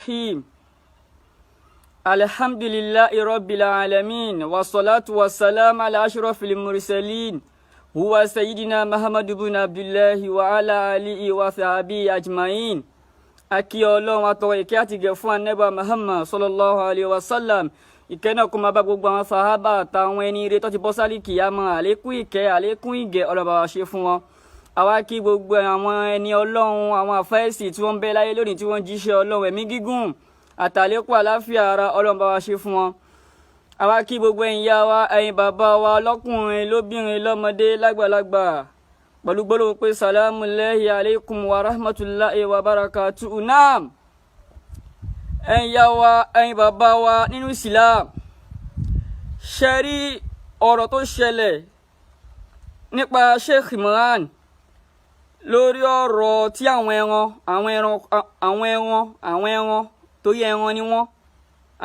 الرحيم الحمد لله رب العالمين والصلاة والسلام على أشرف المرسلين هو سيدنا محمد بن عبد الله وعلى آله وصحبه أجمعين akí Ọlọ́run atọrọ ìkẹ́ àti ìgẹ̀ fún Ànábì Muhammad sallallahu alayhi wa sallam ìkẹ́ náà kó máa bá gbogbo àwọn sàhábà àtàwọn ẹni ire tó ti bọ́ sálì kìyàmọ́ àlékún ìkẹ́ àlékún ìgẹ̀ Ọlọ́run bá wa ṣe fún wọn. àwa kí gbogbo àwọn ẹni Ọlọ́run àwọn àfáìsì tí wọ́n ń bẹ láyé lónìí tí wọ́n jíṣẹ́ Ọlọ́run ẹ̀mí gígùn àtàlékún àláfíà ara Ọlọ́run bá wa ṣe fún wọn. àwa kí gbogbo ẹ̀yin ìyá wa ẹ̀yin bàbá wa lọ́kùnrin lóbìnrin lọ́mọdé lágbàlagbà pẹ̀lú gbólóhùn pé salamu alayhi alaykum wa rahmatulahi wa barakatuhu. Naam, ẹ̀yin ìyá wa ẹ̀yin bàbá wa nínú Islam, ṣe rí ọ̀rọ̀ tó ṣẹlẹ̀ nípa Sheikh Imran lórí ọ̀rọ̀ tí àwọn ẹran torí ẹran ni wọ́n,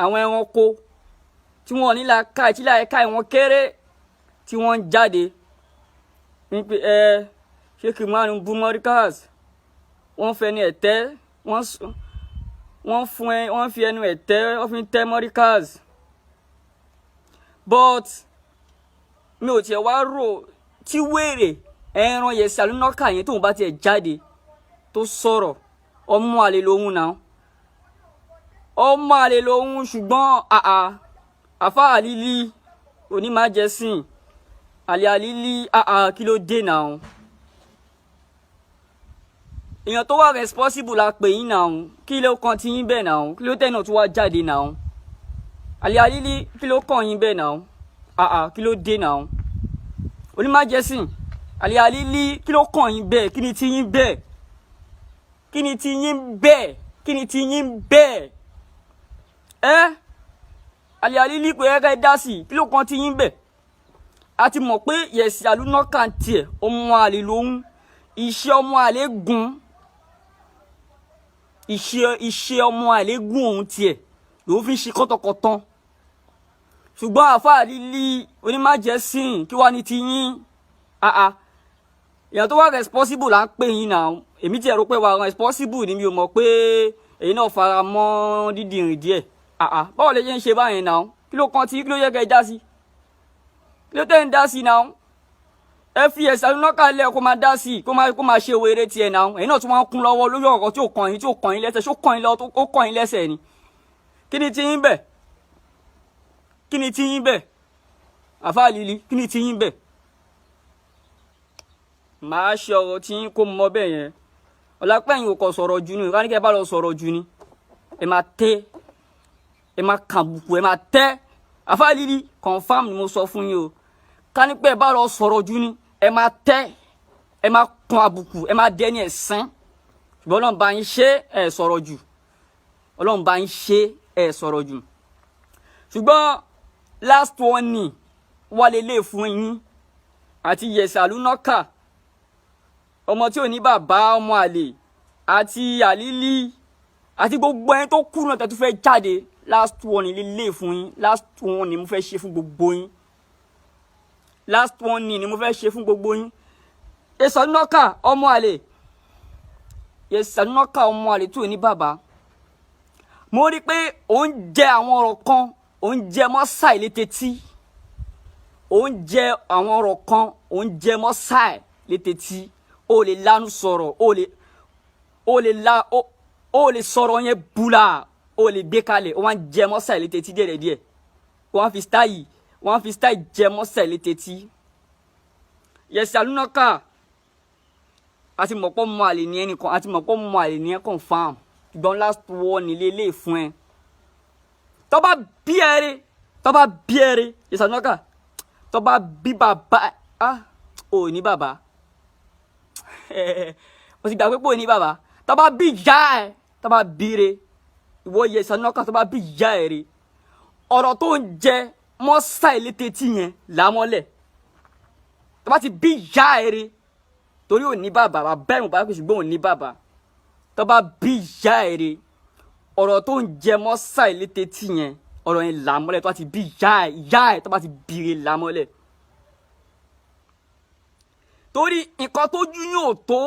àwọn ẹranko tí wọ́n ní làákàyè tí làákàyè wọn kéré tí wọ́n ń jáde nípe Sheikh Imran bú Mọ́ríkàs, wọ́n fẹnu ẹ̀tẹ́ wọ́n fi ẹnu ẹ̀tẹ́ wọ́n fi ń tẹ́ Mọ́ríkàs. But mi ò tiẹ̀ wá rò tí wèrè ẹran Yesaloonaka yẹn tóun bá tiẹ̀ jáde tó sọ̀rọ̀ ọmọ àlè lòun náà, ọmọ àlè lòun, ṣùgbọ́n àfa Khaleeyly Onimajesin Khaleeyly kí ló dé náà? èèyàn tó wà responsible la pè yín náà, kí ló kàn tí yín bẹ́ẹ̀ náà? kí ló tẹ̀nà tó wá jáde náà? Khaleeyly kí ló kàn yín bẹ́ẹ̀ náà? kí ló dé náà? Onimajesin Khaleeyly kí ló kàn yín bẹ́ẹ̀? kí ni tí yín bẹ́ẹ̀? kí ni tí yín bẹ́ẹ̀? kí ni tí yín bẹ́ẹ̀? Khaleeyly pé ẹ dá sí kí ló kàn tí yín bẹ́ẹ̀? a ti mọ̀ pé Yesaloonaka tiẹ̀ ọmọ àlè lòun, iṣẹ́ ọmọ àlè gùn, iṣẹ́ ọmọ àlè gùn òun tiẹ̀ ló fi ń ṣe kọ́tọ̀kọ́tọ̀. ṣùgbọ́n àfa Khaleeyly Onimajesin kí wá ní ti yín? èèyàn tó wà responsible là ń pè yín náà. èmi tiẹ̀ rò pé wà responsible ni, mi ò mọ̀ pé èyí náà fara mọ́ dídìrín díẹ̀. báwo lè ṣe ń ṣe báyẹn náà? kí ló kàn tí kí ló yẹ kẹ́ ẹ dá sí? kí ló tẹ́ ń dá sí náà? ẹ fi Yesaloonaka lẹ̀ kó máa dá sí, kó máa ṣe wéré tiẹ̀ náà. ẹ̀yin náà tún máa ń kún lọ́wọ́ lórí ọ̀rọ̀ tí ò kàn yín lẹ́sẹ̀, ṣó kàn yín lọ́wọ́ ó kàn yín lẹ́sẹ̀ ni? kí ni tí yín bẹ̀? kí ni tí yín bẹ̀? àfa Khaleeyly kí ni tí yín bẹ̀? màá ṣe ọ̀rọ̀ tí yín kó mọ bẹ́ẹ̀ yẹn. ọ̀làpẹ̀yìn ò kọ̀ sọ̀rọ̀ jù ni, ìránikẹ́ bá lọ sọ̀rọ̀ jù ni ẹ máa tẹ́, ẹ máa kàbùkù, ẹ máa tẹ́. àfa Khaleeyly confam ni mo sọ fún yín o, kánípẹ́ bá lọ sọ̀rọ̀ jù ni ẹ máa tẹ́, ẹ máa kan àbùkù, ẹ máa dẹ́ni ẹ̀sán. ṣùgbọ́n Ọlọ́run bá yín ṣe ẹ sọ̀rọ̀ jù, Ọlọ́run bá yín ṣe ẹ sọ̀rọ̀ jù. ṣùgbọ́n last warning wà lélẹ̀ fún yín àti Yesaloonaka, ọmọ tí ò ní bàbá, ọmọ àlè, àti Khaleeyly àti gbogbo ẹni tó kú náà tẹ́tù fẹ́ jáde. last warning lélẹ̀ fún yín, last warning mo fẹ́ ṣe fún gbogbo yín, last warning ni mo fẹ́ ṣe fún gbogbo yín. Yesaloonaka ọmọ àlè, Yesaloonaka ọmọ àlè tí ò ní bàbá. mo rí pé ó ń jẹ àwọn ọ̀rọ̀ kan, ó ń jẹ mọ́ sáì létetí, ó ń jẹ àwọn ọ̀rọ̀ kan, ó ń jẹ mọ́ sáì létetí. ó lè lanu sọ̀rọ̀, ó lè sọ̀rọ̀ yẹn bula, ó lè gbé kalẹ̀, ó wá ń jẹ mọ́ sáì létetí díẹ̀díẹ̀, wọ́n fi style jẹ mọ́ sáì létetí. Yesaloonaka àti mọ̀pọ̀ mọ́ àlè ní ẹnìkan, àti mọ̀pọ̀ mọ́ àlè ní ẹ confam. ṣùgbọ́n last warning lélẹ̀ fún ẹ. tó bá bí ẹrẹ Yesaloonaka, tó bá bí bàbá ò ní bàbá mo ti gbà pé ò ní bàbá. tó bá bí ìyá ẹ, tó bá bí re ìwọ Yesaloonaka, tó bá bí ìyá ẹ re, ọ̀rọ̀ tó ń jẹ mọ́ sáì létetí yẹn lámọ́lẹ̀. tó bá ti bí ìyá ẹ re, torí ò ní bàbá, bàbá ẹ̀rùn bá pèsè ṣùgbọ́n ò ní bàbá. tó bá bí ìyá ẹ re, ọ̀rọ̀ tó ń jẹ mọ́ sáì létetí yẹn, ọ̀rọ̀ yẹn lámọ́lẹ̀. tó bá ti bí ìyá ẹ tó bá ti bí re lámọ́lẹ̀. torí nǹkan tójú yóò tó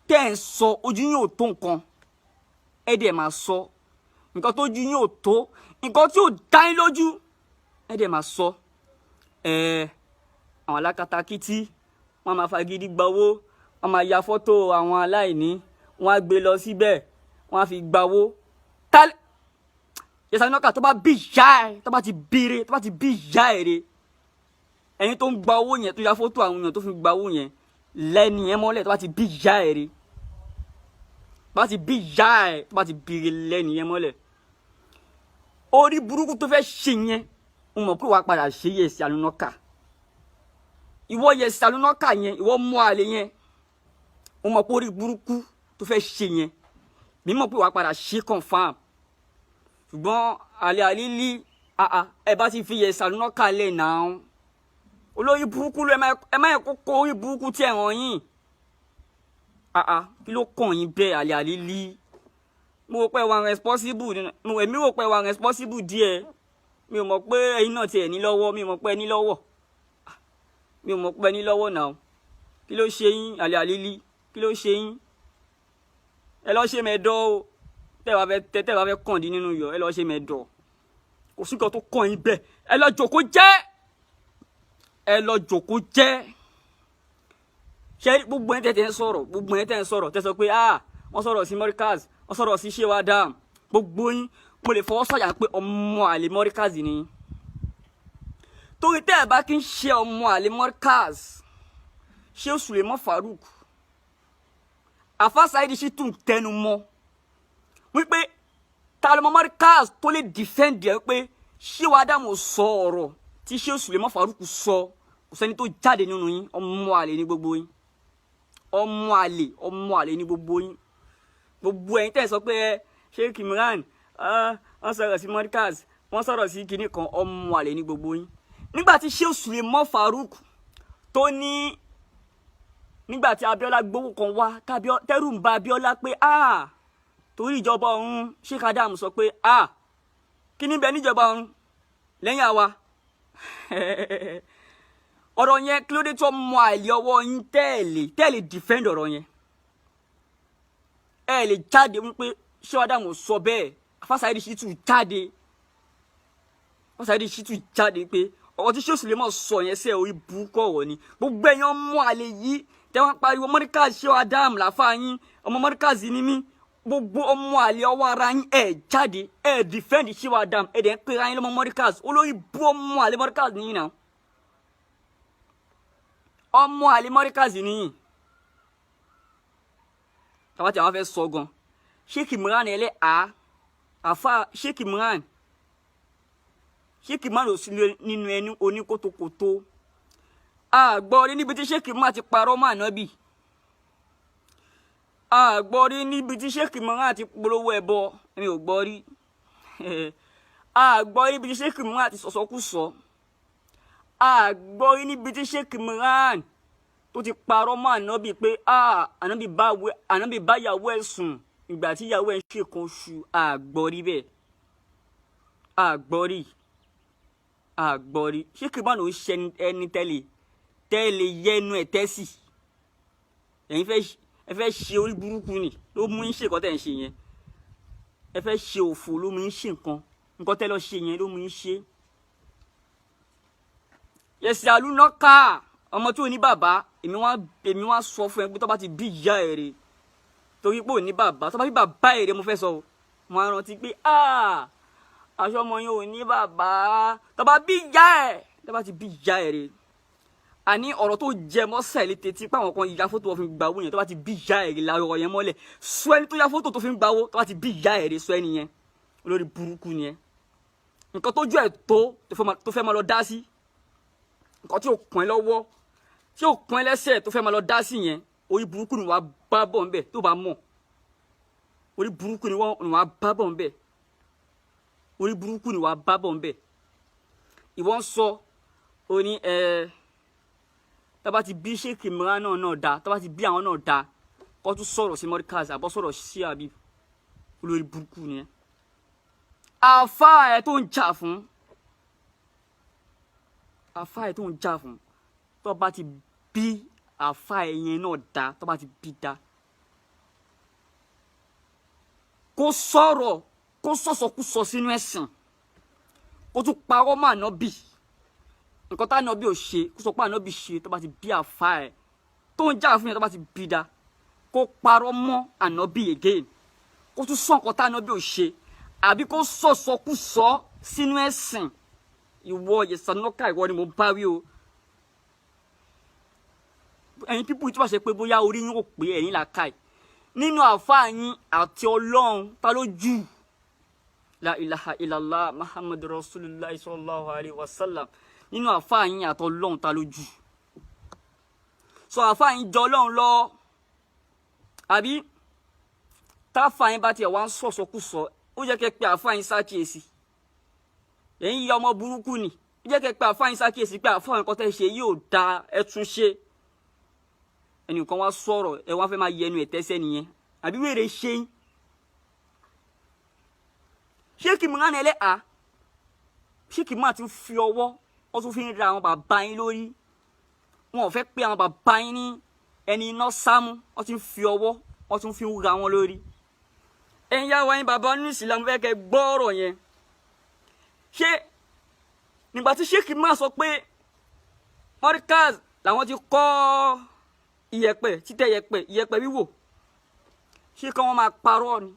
tẹ́ ń sọ, ojú yóò tó nǹkan. ẹ dẹ̀ máa sọ nǹkan tó ju yín ò tó, nǹkan tí ò dá yín lójú ẹ dẹ̀ máa sọ. Àwọn alákatakítí wọ́n máa fagídí gbawó, wọ́n máa ya fọ́tò àwọn aláìní, wọ́n á gbé lọ síbẹ̀, wọ́n á fi gbawó. Yesaloonaka tó bá bí ìyá ẹ, tó bá ti bí ìyá ẹ re, ẹni tó ń gba owó yẹn tó ya fọ́tò àwọn èèyàn tó fi gba owó yẹn lẹ́ni ẹ mọ́lẹ̀ tó bá ti bí ìyá ẹ re, tó bá ti bí ìyá ẹ, tó bá ti bí lẹ́ni ẹ mọ́lẹ̀. Orí burúkú tó fẹ́ ṣe yẹn mo mọ̀ pé wàá padà ṣe Yesaloonaka. Ìwọ Yesaloonaka yẹn, ìwọ mú àlè yẹn, mo mọ̀ pé orí burúkú tó fẹ́ ṣe yẹn mi mọ̀ pé wàá padà ṣe confam. Ṣùgbọ́n Khaleeyly ẹ bá ti fi Yesaloonaka lẹ̀ náà, olórí burúkú ló ẹ má yẹ kó kó orí burúkú tí ẹ hàn yín. Kí ló kàn yín bẹ́ẹ̀ Khaleeyly? Mo rò pé wà responsible, èmi rò pé wà responsible díẹ̀. Mi ò mọ̀ pé ẹ̀yin náà tiẹ̀ ní lọ́wọ́, mi ò mọ̀ pé ẹ ní lọ́wọ́, mi ò mọ̀ pé ẹ ní lọ́wọ́ náà. Kí ló ṣe yín Khaleeyly? Kí ló ṣe yín? Ẹ lọ ṣe mẹ́dọ̀ o, tẹ́ bá fẹ́ kàn dín nínú yọ, ẹ lọ ṣe mẹ́dọ̀. Kò sí nǹkan tó kàn yín bẹ́ẹ̀, ẹ lọ jókòó jẹ́, ẹ lọ jókòó jẹ́. Ṣé gbogbo ẹ̀ tẹ́ ń sọ̀rọ̀, tẹ́ sọ pé wọ́n sọ̀rọ̀ sí Morikaz, wọ́n sọ̀rọ̀ sí Sheikh Adam, gbogbo yín mo lè fọwọ́ sọ̀yà pé ọmọ àlè Morikaz ni. Torí tẹ́ ẹ bá kí ń ṣe ọmọ àlè Morikaz, Sheikh Suleiman Farouk, Alfa Saheed sì tún tẹnu mọ́ wípé ta ló mọ Morikaz tó lè defend ẹ pé Sheikh Adam sọ ọ̀rọ̀ tí Sheikh Suleiman Farouk sọ, kò sẹ́ni tó jáde nínú yín. Ọmọ àlè ní gbogbo yín, ọmọ àlè ní gbogbo yín. Gbogbo ẹ̀yin tẹ́ sọ pé Sheikh Imran wọ́n sọ̀rọ̀ sí Morikaz, wọ́n sọ̀rọ̀ sí kinní kan, ọmọ àlè ní gbogbo yín. Nígbà tí Sheikh Suleiman Farouk tó ní, nígbà tí Abiola gbowó kan wá, tẹ́rù ń ba Abiola pé torí ìjọba ọ̀run, Sheikh Adam sọ pé kí ní bẹ níjọba ọ̀run lẹ́yìn àwa. Ọ̀rọ̀ yẹn kí ló dé tó mọ àìlè ọwọ́ yín tẹ́lẹ̀ defend ọ̀rọ̀ yẹn. Ẹ lè jáde wípé Sheikh Adam sọ bẹ́ẹ̀, Alfa Saheed sì tún jáde, Alfa Saheed sì tún jáde pé ọ̀rọ̀ tí Sheikh Suleiman sọ yẹn sẹ́ orí burúkú ọ̀rọ̀ ni. Gbogbo ẹ̀yàn mọ àlè yìí tẹ́ wọ́n pariwo Morikaz Sheikh Adam làfáà yín, ọmọ Morikaz ni mí, gbogbo ọmọ àlè ọwọ́ ara yín jáde defend Sheikh Adam, dẹ̀ ń pera yín lọ́mọ Morikaz. Olórí bú ọmọ àlè Morikaz nìyí náà, ọmọ àlè Morikaz nìyí. Tàbá tí àwọn fẹ́ sọ gan, Sheikh Imran Eleha, Sheikh Imran ò sí nínú ẹni oníkótókótó. Àgbọ̀ rí níbi tí Sheikh Imran ti parọ́ mọ́ Ànábì, àgbọ̀ rí níbi tí Sheikh Imran ti polówó ẹbọ, mi ò gbọ́ rí. Àgbọ̀ rí níbi tí Sheikh Imran ti sọ̀sọ́kùsọ, àgbọ̀ rí níbi tí Sheikh Imran tó ti parọ́ mọ́ Ànábì pé Ànábì bá yàwó ẹ̀ sùn ìgbà tí yàwó ẹ̀ ń ṣe kan oṣù. Àgbọ̀ rí bẹ́ẹ̀, àgbọ̀ rí. Sheikh Imran ò ń ṣe ẹni tẹ́lẹ̀ yẹnu ẹ̀ tẹ́sì. Ẹ̀yin fẹ́ ṣe orí burúkú ni ló mú yín ṣe nǹkan tẹ́ ń ṣe yẹn. Ẹ fẹ́ ṣe òfò ló mú yín ṣe nǹkan tẹ́ lọ ṣe yẹn ló mú yín ṣe. Yesaloonaka ọmọ tí ò ní bàbá, èmi wá sọ fún ẹ pé tó bá ti bí ìyá ẹ rè, torí pé ò ní bàbá, tó bá bí bàbá ẹ rè mo fẹ́ sọ, wọn á rántí pé aṣọ ọmọ yẹn ò ní bàbá. Tó bá bí ìyá ẹ, tó bá ti bí ìyá ẹ rè, àní ọ̀rọ̀ tó jẹ mọ́sẹ̀ létí tí pàwọn kan ya fótó wọn fi gba owó yẹn, tó bá ti bí ìyá ẹ rè la ọ̀rọ̀ yẹn mọ́lẹ̀. Sọ ẹni tó ya fótó tó fi gba owó, tó bá ti bí ìyá ẹ rè, sọ ẹni yẹn olórí burúkú ni ẹ. Nǹkan tó jọ ẹ tó fẹ́ máa lọ dá sí, nǹkan tí ò kàn ẹ́ lọ́wọ́, tí ò kàn ẹ́ lẹ́sẹ̀ tó fẹ́ máa lọ dá sí yẹn, orí burúkú ni wàá bá bọ̀ ńbẹ̀ tó bá mọ̀. Orí burúkú ni wàá bá bọ̀ ńbẹ̀, orí burúkú ni wàá bá bọ̀ ńbẹ̀. Ìwọ ń sọ ó ní tá bá ti bí Sheikh Imran náà dá, tá bá ti bí àwọn náà dá, kó tún sọ̀rọ̀ sí Morikaz àbọ̀ sọ̀rọ̀ sí àbí olórí burúkú ni ẹ. Àfáà ẹ tó ń jà fún, tó bá ti bí àfáà ẹ yẹn náà dá, tó bá ti bí dá, kó sọ̀rọ̀ kó sọ̀sọ̀kúsọ sínú ẹ̀sìn kó tún parọ́ mọ́ ànábì nǹkan tá ànábì ò ṣe kó sọ pé ànábì ṣe tó bá ti bí àfa ẹ̀ tó ń jà fún yẹn tó bá ti bí da kó parọ́ mọ́ ànábì again kó tún sọ nǹkan tá ànábì ò ṣe àbí kó sọ̀sọ̀kúsọ sínú ẹ̀sìn ìwọ Yesaloonaka ìwọ ni mo bá wí o ẹ̀yin pípù tí wọ́n ṣe pé bóyá orí yín ò pé ẹ̀yin làákàyè nínú àfáà yín àti Ọlọ́run ta ló jù la ilaha illallah muhammadu rasulullah sallallahu alaihi wasallam nínú àfáà yín àti Ọlọ́run ta ló jù so àfáà yín jọ Ọlọ́run lọ àbí táfáà yín bá tiẹ̀ wá ń sọ̀sọ̀kúsọ ó jẹ́ kẹ́ pé àfáà yín ṣàkíyèsí ẹ̀yin ya ọmọ burúkú ni ó jẹ́ kẹ́ pé àfáà yín ṣàkíyèsí pé àfáà yín kọ́ tẹ́ ṣe yóò da ẹ tún ṣe ẹnìkan wá sọ̀rọ̀ ẹ wá fẹ́ máa yẹnu ẹ̀tẹ́sẹ̀ nìyẹn àbí wèrè ṣe yín Sheikh Imran Eleha Sheikh Imran ti fi ọwọ́ wọ́n tún fi ń ra àwọn bàbá yín lórí wọn ò fẹ́ pé àwọn bàbá yín ní ẹni iná sámú wọ́n ti ń fi ọwọ́ wọ́n tún fi ń ra wọn lórí ẹ̀yin yá wa yín bàbá nínú Islam fẹ́ kẹ́ gbọ́ ọ̀rọ̀ yẹn ṣé nígbà tí Sheikh Imran sọ pé Markaz làwọn ti kọ́ iyẹ̀pẹ̀ títẹ̀ iyẹ̀pẹ̀ wíwò ṣé kí wọ́n máa parọ́ ni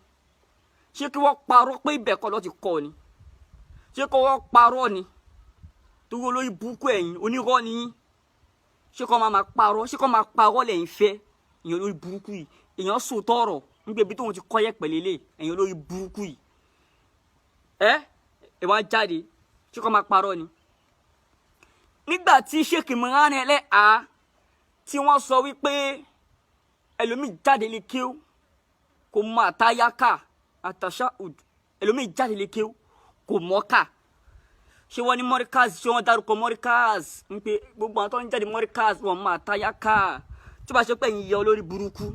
ṣé kí wọ́n parọ́ pé ibẹ̀ kọ́ ló ti kọ́ ni ṣé kí wọ́n parọ́ ni torí olórí burúkú ẹ̀yin onírọ́ ni ṣé kí wọ́n máa parọ́ ṣé kí wọ́n máa parọ́ lẹ́yìn fẹ́ èèyàn olórí burúkú yìí èèyàn sòótọ́ ọ̀rọ̀ nígbà ibi tóun ti kọ́ yẹ̀pẹ̀ lélẹ̀ èèyàn olórí burúkú yìí ẹ wá jáde ṣé kí wọ́n máa parọ́ ni nígbà tí Sheikh Imran Eleha tí wọ́n sọ wípé ẹlòmíì jáde lè kéw kò mọ àtayáká àtàṣàhùd ẹlòmíì jáde lè kéw kò mọ́ká ṣé wọ́n ní Markaz ṣé wọ́n dárúkọ Markaz ń pé gbogbo àwọn tó ń jáde Markaz wọ́n mọ àtayáká tí wọ́n bá ṣe pé ẹ̀yin yẹ olórí burúkú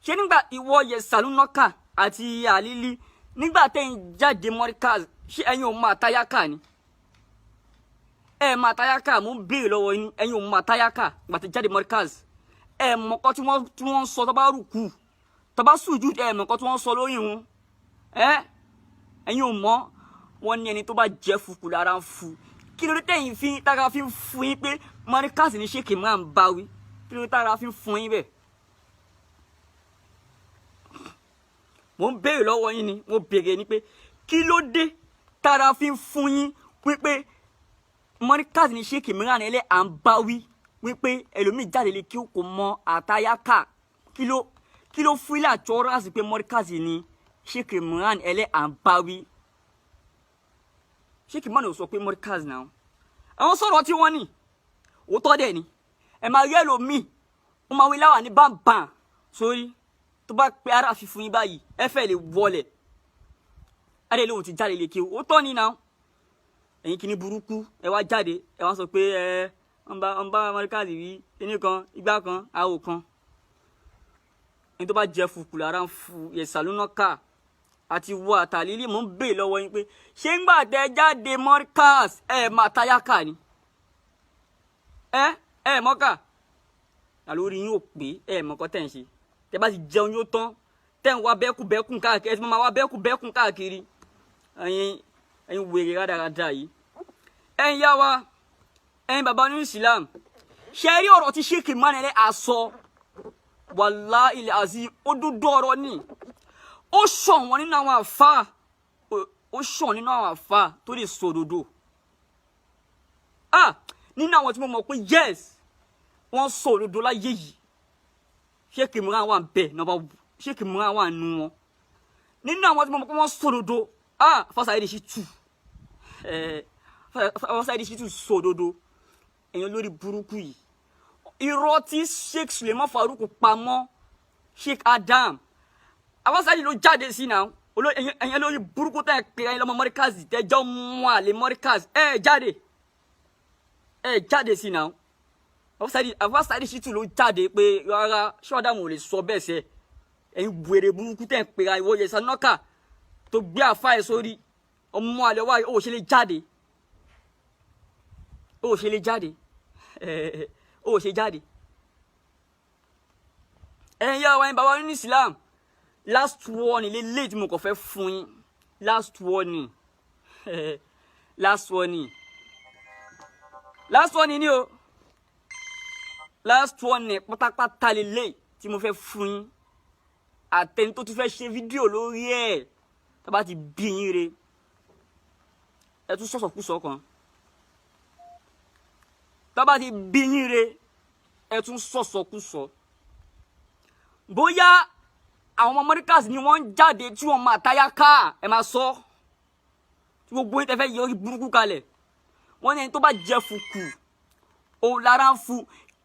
ṣé nígbà ìwọ Yesaloonaka àti Khaleeyly nígbà tẹ́yìn jáde Markaz ṣé ẹ̀yin ò mọ àtayáká ni ẹ mọ àtayáká mo ń béèrè lọ́wọ́ yín ẹ̀yin ò mọ àtayáká ìgbà tí jáde Markaz ẹ mọ̀kọ́ tí wọ́n sọ tó bá rùkú tó bá sùjú ẹ mọ̀kọ́ tí wọ́n sọ lórí wọn ẹ̀yin ò mọ̀ wọ́n ní ẹni tó bá jẹ́ fukù lára ń fu kí ló dé tẹ̀yìn fi tára fi ń fún yín pé Markaz ní Sheikh Imran ń báwí kí ló dé tára fi ń fún yín bẹ́ẹ̀ mo ń béèrè lọ́wọ́ yín ni mo béèrè ni pé kí ló dé tára fi ń fún yín wípé Markaz ní Sheikh Imran Eleha ń báwí wípé ẹlòmíì jáde lè kí o kò mọ àtayáká kí ló fún ilé àtúrásì pé Markaz ní Sheikh Imran Eleha ń báwí Sheikh Imran ò sọ pé Markaz náà àwọn sọ̀rọ̀ tí wọ́n ní òótọ́ dẹ̀ ni ẹ máa rí ẹlòmíì wọ́n máa wí láwà ní bámbàm sórí tó bá pé ara fífún yín báyìí ẹ fẹ́ lè wọlẹ̀ adé lóhun ti jáde lè kí o òótọ́ ni náà ẹ̀yin kìíní burúkú ẹ wá jáde ẹ wá sọ pé wọ́n bá Markaz wí kíní kan igbá kan àwò kan ẹni tó bá jẹ fùkù lára ń fu Yesaloonaka àti wọ àtàlílì mò ń bè lọ́wọ́ yín pé ṣé ń gbà tẹ jáde Markaz ẹ máa tayáká ni ẹ mọ́kà àlórí yín ò pé ẹ mọ́kọ́ tẹ̀ ń ṣe tẹ bá ti jẹun yóò tán tẹ̀ ń wá bẹ́kùbẹ́kùn káàkiri ẹ ti máa wá bẹ́kùbẹ́kùn káàkiri ẹ̀yin wèrè rádaràda yìí ẹ̀yin yá wa ẹ̀yin bàbá ní Islam ṣe rí ọ̀rọ̀ tí Sheikh Imran Eleha sọ wallahi azim ó dúdú ọ̀rọ̀ ni ó ṣàn wọn nínú àwọn àfáà tó lè sọ òdodo nínú àwọn tí mo mọ̀ pé yes wọ́n sọ òdodo láyé yìí Sheikh Imran wà ń bẹ̀ Sheikh Imran wà nù wọn nínú àwọn tí mo mọ̀ pé wọ́n sọ òdodo Fásayédé Shittu Fásayédé Shittu sọ òdodo èèyàn lórí burúkú yìí irọ́ tí Sheikh Suleiman Farouk pamọ́ Sheikh Adam Fásayédé ló jáde sí náà èèyàn lórí burúkú tẹ́ ẹ pé ẹ̀yin lọ́mọ Markaz tẹ́jọ́ mú àlè Markaz jáde sí náà Fásayédé Shittu ló jáde pé rárá ṣọ́ọ́dà mo lè sọ bẹ́ẹ̀ sẹ́ ẹ̀yin wèrè burúkú tẹ́ ẹ pé ìwọ Yesaloonaka tó gbé àfa ẹ sórí ọmọ àlẹ wáyé ó ṣe lè jáde ẹ̀yin yá wa ẹ̀yin bàbá nínú Islam last warning lélẹ́yìí tí mo kàn fẹ́ fún yín last warning last warning ni o last warning pátápátá lélẹ́yìí tí mo fẹ́ fún yín àtẹni tó tún fẹ́ ṣe fídíò lórí ẹ̀ tá bá ti bí yín re ẹ tún sọ̀sọ̀kúsọ kan tá bá ti bí yín re ẹ tún sọ̀sọ̀kúsọ bóyá àwọn ọmọ Amẹ́ríkà ni wọ́n ń jáde tí wọ́n máa táyà ká ẹ máa sọ tí gbogbo yín tẹ́ fẹ́ yọrí burúkú kalẹ̀ wọ́n ní ẹni tó bá jẹ fùkù òun lára ń fu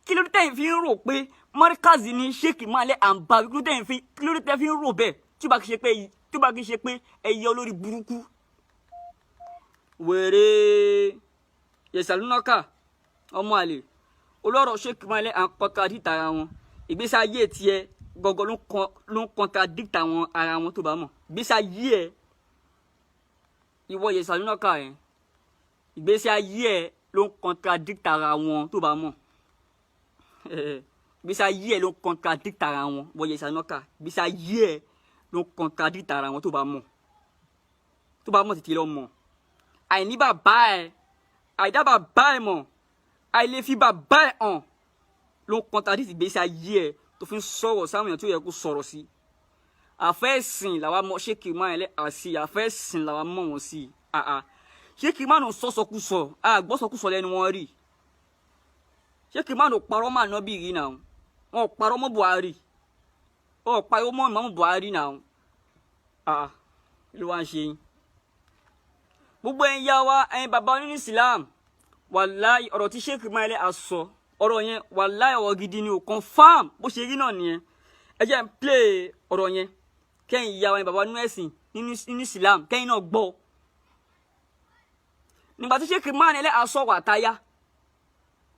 kí ló dé tẹ́yìn fi ń rò pé Amẹ́ríkà ni Sheikh máa lẹ́ àǹbá kí ló dé tẹ́yìn fi ń rò bẹ́ẹ̀ tí ó bá kí ṣe pé ẹ yẹ olórí burúkú wèrè Yesaloonaka ọmọ àlè olóró Sheikh máa lẹ́ àǹkọ́kadì tara wọn ìgbésí ayé tiẹ̀ gọgọ ló ń contradict àwọn ara wọn tó bá mọ̀ ìgbésí ayé ẹ ìwọ Yesaloonaka ẹ ìgbésí ayé ẹ ló ń contradict ara wọn tó bá mọ̀ ìgbésí ayé ẹ ló ń contradict ara wọn ìwọ Yesaloonaka ìgbésí ayé ẹ ló ń contradict ara wọn tó bá mọ̀ tètè lọ mọ̀ àìní bàbá ẹ àìdá bàbá ẹ mọ̀ àìlèfi bàbá ẹ hàn ló ń contradict ìgbésí ayé ẹ tó fi ń sọ̀rọ̀ sáwọn èèyàn tó yẹ kó sọ̀rọ̀ sí àfẹ́sìn làwa mọ̀ Sheikh máa yẹn lẹ́ àṣì àfẹ́sìn làwa mọ̀ wọ́n sí Sheikh máa nù sọ́sọkúsọ àgbọ́sọkúsọ lẹ́nu wọn rí Sheikh máa nù parọ́ máa ná bí rí náà wọn ò parọ́ mọ́ Buhari wọn ò parọ́ mọ́ Ìmáàmù Buhari náà ló wá ń ṣe yín gbogbo ẹ̀yin yá wa ẹ̀yin bàbá nínú Islam wàláhì ọ̀rọ̀ tí Sheikh máa yẹn lẹ́ àsọ ọ̀rọ̀ yẹn wàláhì ọ̀rọ̀ gidi ni o confam bó ṣe rí náà nìyẹn ẹ jẹ́ n play ọ̀rọ̀ yẹn kẹ́yìn ìyá wa ni bàbá nínú ẹ̀sìn nínú Islam kẹ́yìn náà gbọ́ nígbà tí Sheikh máa ní ẹlẹ́ àsọ̀rọ̀ àtayá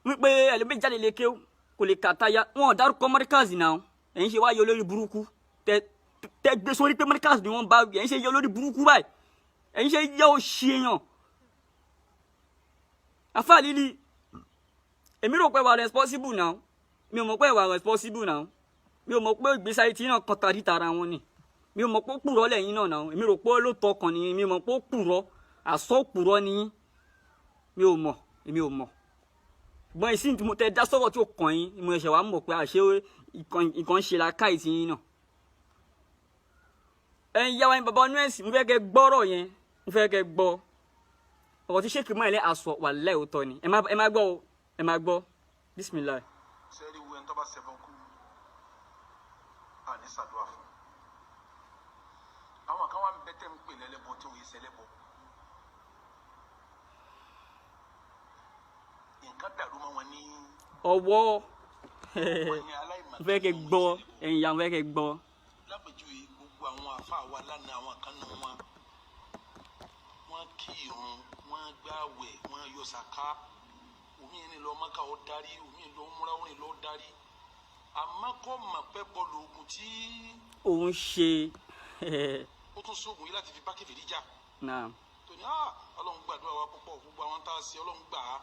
wípé ẹlòmíì jáde lè kéw kò lè kà táyà wọn ò dárúkọ Markaz náà ẹ̀yin ṣe wá yọ lórí burúkú tẹ gbé sórí pé Markaz ni wọ́n bá ẹ̀yin ṣe yọ lórí burúkú báyìí ẹ̀yin ṣe yọ òṣì èèyàn Àfáà Lílì èmi rò pé wà responsible náà mi ò mọ̀ pé wà responsible náà mi ò mọ̀ pé ìgbésí ayé tí náà contradict ara wọn ni mi ò mọ̀ pé ó purọ́ lẹ́yìn náà náà èmi rò pé ó ló tọkàn ni mi ò mọ̀ pé ó purọ́ àsọ purọ́ ni mi ò mọ̀ èmi ò mọ̀ ṣùgbọ́n ìsìn tí mo tẹ dá sọ́rọ̀ tí ó kàn yín mo ṣẹ̀ wá mọ̀ pé àṣé nǹkan ṣe la káì tí yín náà ẹ̀yin yá wa ní bàbá ọnú ẹ̀sìn mo fẹ́ kẹ́ gbọ́rọ̀ yẹn mo fẹ́ kẹ́ gbọ́ ọ̀rọ̀ tí Sheikh máa lẹ́ àsọ wà lẹ́òótọ́ ni ẹ má gbọ́ o ẹ máa gbọ́ bisimilayi. sẹ́ẹ̀rì wo ẹni tó bá ṣẹ̀bọ̀n kú àní ṣàdúrà fún àwọn kan wà ń bẹ tẹ́ ń pè lẹ́lẹ́bọ tí wọ́n yẹ sẹ́lẹ́bọ nǹkan dàrú mọ́ wọn ní. ọwọ́ fẹ́ kẹ́ gbọ́ ẹ̀yin ìyá fẹ́ kẹ́ gbọ́. lápèjúwe gbogbo àwọn àfáà wa lánàá àwọn kan nù wọn kí irun wọn gbààwẹ̀ wọn yọ sàká omi ni lọ maka ọ darí omi lọ múra omi lọ darí àmọ́ kọ́ mà pẹ́ bọ́ọ̀lù ogun tí. òun ṣe. ó tún sóògùn yìí láti fi bá kèfèrí jà. tó ní ọlọ́run gbàdúrà wa púpọ̀ gbogbo àwọn tá a ṣe ọlọ́run gbà á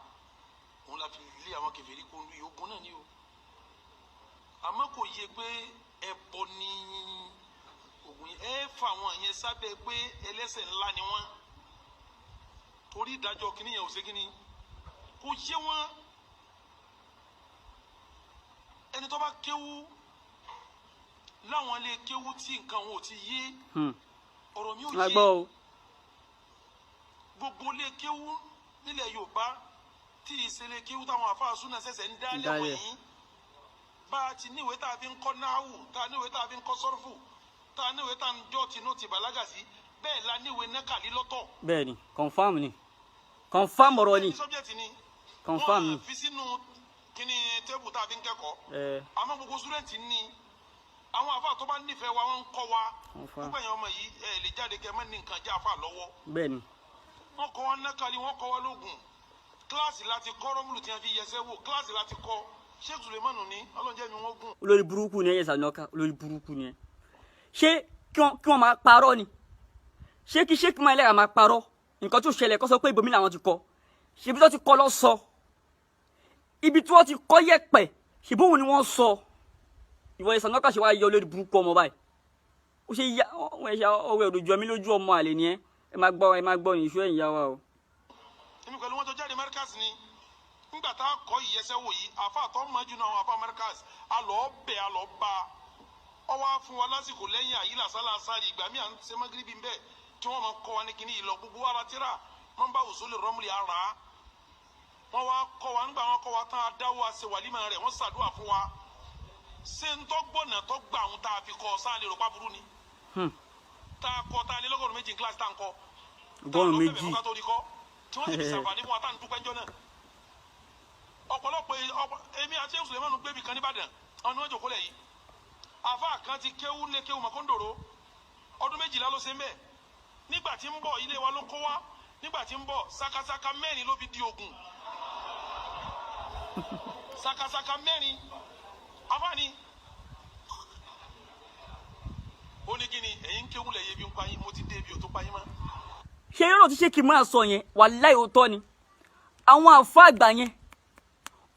òun la fi lé àwọn kèfèrí kó lu ogun náà ni o. àmọ́ kò yẹ pé ẹbọ ni ogun yẹn ẹ fà wọn yẹn sábẹ́ pé ẹlẹ́ṣẹ̀ ńlá ni wọ́n torí ìdájọ́ kìnìyàn ò ṣe kìnì kò yé wọn ẹni tó bá kéwú láwọn ilé kéwú tí nǹkan wọn ò ti yé ọ̀rọ̀ mi ò yé gbogbo ilé kéwú nílẹ̀ Yorùbá tí ìṣẹ̀lẹ̀ kéwú táwọn àfáà súnà ṣẹ̀ṣẹ̀ ń dálẹ̀ wọ̀nyí bá a ti níwèé tá a fi ń kọ́ náhù tá a níwèé tá a fi ń kọ́ sọ́rfù tá a níwèé tá a ń jọ́ tinú ti bàlágà sí bẹ́ẹ̀ la níwèé nẹ́kàlí lọ́tọ̀. bẹ́ẹ̀ni confam ni confam ọ̀rọ̀ ni confam ni. wọ́n fi sínú kíní tébù tá a fi ń kẹ́kọ̀ọ́ àmọ́ gbogbo sùdẹ́ǹtì ní àwọn àfa tó bá nífẹ̀ẹ́ wa wọ́n ń kọ́ wa gbogbo ẹ̀yàn ọmọ yìí ẹ̀ lè jáde kẹ́ mẹ́ni nǹkan jẹ́ àfa lọ́wọ́. bẹ́ẹ̀ni. wọ́n kọ́ wa nẹ́kàlí wọ́n kọ́ wa lóògùn kíláàsì láti kọ́ rọ́mùlù tí wọ́n fi yẹsẹ́ wò kíláàsì láti kọ́ Sheikh Sulemanu ní ọlọ́njẹ́ mi wọ́n gùn. olórí burúkú ni ẹ Yesaloonaka olórí burúkú ni ẹ ṣé kí wọ́n máa parọ́ ni ṣé kí Sheikh máa lẹ́yà máa parọ́ nǹkan tó ṣẹlẹ̀ kó sọ pé ibòmí làwọn ti kọ́ ṣèbí tó ti kọ́ lọ sọ ibi tí wọ́n ti kọ́ yẹ̀pẹ̀ ṣèbí òun ni wọ́n sọ ìwọ Yesaloonaka ṣe wá yọ olórí burúkú ọmọ báyìí ó ṣe ya ọwọ́ ẹ̀rù jọ mí lójú ọmọ àlè ni ẹ máa gbọ́ ní ìṣó ẹ̀yìn yá wa o. èmi pẹ̀lú wọn tó jáde Americas ni nígbà tá a kọ́ ìyẹsẹ́ wò yìí àfa àtọ́ mọ́jú náà àwọn àfa Americas alọ́ bẹ̀ alọ́ bá ọwọ́ fún wa lásìkò lẹ́yìn àyílà sálà sáré ìgbà míì à ń ṣe magribi ń bẹ̀ tí wọ́n máa kọ́ wa ní kíní yìí lọ gbogbo ara tíra wọ́n bá òṣòlè rọ́mùlì ara wọ́n wá kọ́ wa nígbà wọn kọ́ wa tán adáwọ́ àṣẹ wàlímà rẹ̀ wọ́n ṣàdúrà fún wa ṣé ń tọ́gbọ̀nà tọ́gbà àwọn tá a fi kọ́ sáà lè rò pàbùrù ni tá a kọ́ tá a lé lọ́gọ́rùn méjì kíláàsì tá a ń kọ́ ọgọ́rùn méjì tí wọ́n sì fi ṣàǹfààní fún wa tá à ń dúpẹ́ jọ náà ọ̀pọ̀lọpọ̀ èmi àti Sùlẹ̀mánù gbé ibì kan nìbàdàn àwọn ni wọ́n jòkó lẹ̀ yìí àfa kan ti kéwú lé kéwú mọ̀kóńdòrò ọdún 12 ló ṣe ń bẹ̀ nígbà tí ń bọ̀ ilé wa ló kó wá nígbà tí ń bọ̀ sakasaka mẹ́rin ló fi di ogun sakasaka mẹ́rin afáàní ó ní kí ni ẹ̀yin kéwú lẹ̀ yẹ bí ń pa yín mo ti dé ibi ò tó pa yín mọ́. ṣé yọrọ tí Sheikh máa sọ yẹn wàláhì òótọ́ ni àwọn àfa àgbà yẹn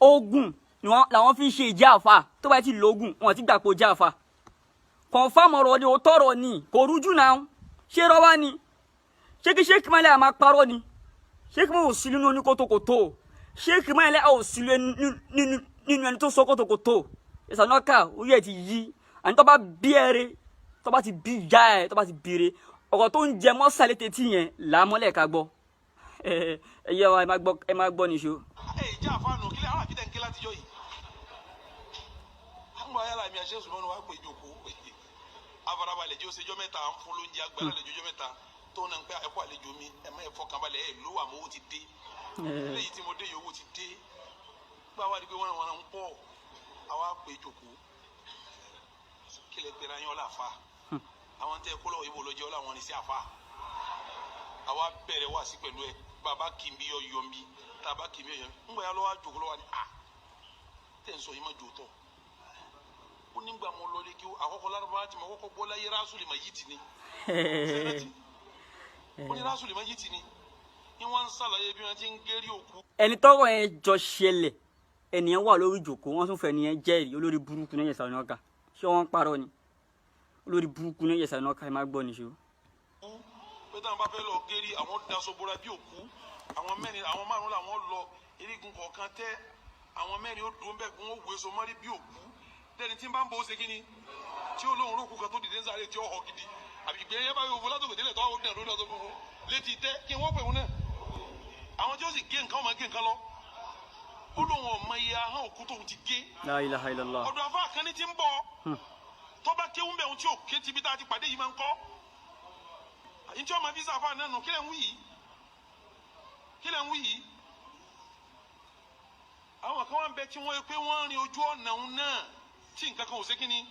ogun ni làwọn fi ń ṣe ìjà àfa tó bá ti lóògùn wọn ti gbà pé ó jẹ́ àfa confam ọ̀rọ̀ ni òótọ́ ọ̀rọ̀ ni kò rújú náà ṣé rọ́wá ni ṣé kí Sheikh máa lẹ́ àmà parọ́ ni Sheikh máa ò sí nínú oníkótókótó Sheikh máa lẹ́ ò sí nínú ẹni tó sọ kótókótó Yesaloonaka orí ẹ̀ ti yí àní tó bá bí ẹrẹ tó bá ti bí ìyá ẹ tó bá ti bèrè ọ̀rọ̀ tó ń jẹ mọ́ sálẹ̀ tètè yẹn làámọ́lẹ̀ ká gbọ́ ẹ̀yẹ wa ẹ má gbọ́ níṣó. ìjà àfààní kílẹ̀ àwọn àfitẹ́ ń ké láti yọ yìí àwọn ayára mi àṣẹ Sùlẹ̀mánù wá pé ìjókòó afarabalẹ̀ jẹ́ òṣèjọ́ mẹ́ta à ń fún lóúnjẹ agbára lẹ́jọ́jọ́ mẹ́ta tó ń pẹ́ ẹ̀kọ́ àlejò mi ẹ̀ má ẹ̀fọ́ kanbalẹ̀ ẹ̀ lówó àmọ́ owó ti dé lẹ́yìn tí mo dé yìí owó ti dé gbá wa di pé wọ́n ń pọ̀ àwa pé ìjókòó kílẹ̀ pẹ̀lú ayé ọ̀la àfa àwọn tẹ́ kó lọ́wọ́ ibo lọ́jọ́ ọ̀la wọn ni sí àfa àwa bẹ̀rẹ̀ wá sí pẹ̀lú ẹ bàbá kì í bí yọ ń bí tàbá kì í bí yọ ń gbọ́ ya lọ́wọ́ àjòkó lọ́wọ́ ni tẹ̀ ń sọ yìí má jò tọ̀ ó nígbà mo lọ lé kí àkọ́kọ́ lárúbáwá tí mo kọ́kọ́ gbọ́ láyé rásùlì má yìí tì ní ó ní rásùlì má yìí tì ní ni wọ́n ń ṣàlàyé bí wọ́n ti ń gérí òkú. ẹni tọ́rọ̀ yẹn jọ ṣẹlẹ̀ ẹnìyẹn wà lórí ìjòkó wọ́n tún fẹ́ ẹnìyẹn jẹ́rìí olórí burúkú ní Yesaloonaka ṣé wọ́n ń parọ́ ni olórí burúkú ní Yesaloonaka ẹ má gbọ́ níṣó. pé táwọn bá fẹ́ lọ gérí àwọn daṣọ bora bí òkú àwọn mẹ́rin àwọn márùn-ún làwọn lọ erigun kọ̀ọ̀kan tẹ́ àwọn mẹ́rin ó dùn bẹ́ẹ̀ kí wọ́n wé so mọ́rí bí òkú dẹni tí n bá ń bọ̀ ó ṣe kí ni tí olóhùn rókù kan tó dìde ń sáré tí ó họ gidi àbí ìgbé yẹn bá yóò fọ látòkè délẹ̀ tó àwọn ọdún lórí ọ̀tọ̀ gbogbo létí tẹ́ kí wọ́n pè wọn náà àwọn tí ó sì gé nǹkan ọmọ gé nǹkan lọ olóhùn ọmọ iye ahọ́n òkú tóun ti gé. La ilaha illallah. ọ̀dọ̀ afá àkànní ti ń bọ̀ tọ́ba kéwú bẹ̀ ohun tí ò ké tibi tá a ti pàdé yìí máa ń kọ́ àyìn tí ọmọ fisa afá náà nù kílẹ̀ ń wí yìí àwọn kan wá ń bẹ tí wọ́n pé wọ́n rin ojú ọ̀nà òun náà tí nǹkan kan ò ṣe kíni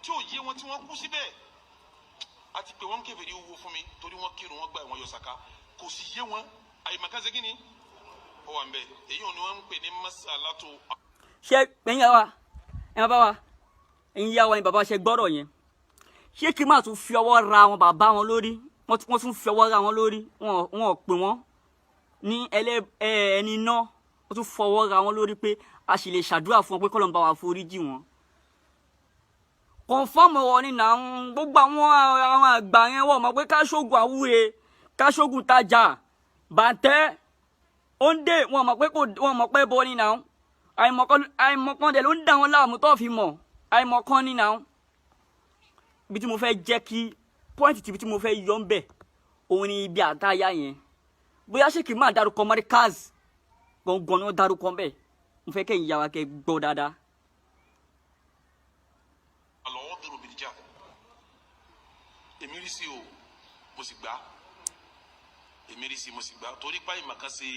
tí ò yé wọn tí wọ́n kú síbẹ̀ àti pé wọ́n kèfèrí owó fún mi torí wọ́n kírun wọ́n gbà wọ́n yọ sàká kò sì yé wọn àyèmọ̀kan ṣe kíni ó wà ń bẹ èyí ò ní wọ́n ń pè ní masalatu. ṣé ẹ̀yin yà wá ẹ bá wa ẹ̀yin yà wá ni bàbá ṣe gbọ́rọ̀ yẹn ṣé kí n má tún fi ọwọ́ ra àwọn bàbá wọn lórí wọ́n tún fi ọwọ́ ra wọn lórí wọn ò pè wọ́n ní ẹni náà wọ́n tún fọwọ́ ra wọn lórí pé a sì lè ṣàdúrà fún wọn pé kọ́lọ́n bá wa forí jì wọ́n. kọ̀ǹfọ́ọ̀mù wọn ni nà ń gbogbo àwọn àgbà yẹn wọ́n mọ̀ pé káṣógun àwúre káṣógun tajà bàtẹ́ òǹdè wọ́n mọ̀ pé bọ́ ni nà ń àìmọ̀kan dẹ̀ ló ń dà wọ́n láàmú tó fi mọ̀ àìmọ̀kan ni nà ń. ibi tí mo fẹ́ jẹ́ kí pọ́ìntì tí mo fẹ́ yọ ń bẹ̀ òun ni ibi àtàyà yẹn bóyá ṣé kì í máa dárúkọ mọ́ríkàz gbọ̀ngàn ni wọ́n dárúkọ ń bẹ̀ mo fẹ́ kẹ́yìn yàrá kẹ́ gbọ́ dáadáa. àlọ́wọ́ dèrò bìdíjà èmi rí sí o mo sì gbà èmi rí sí mo sì gbà torí báyìí màkà ṣe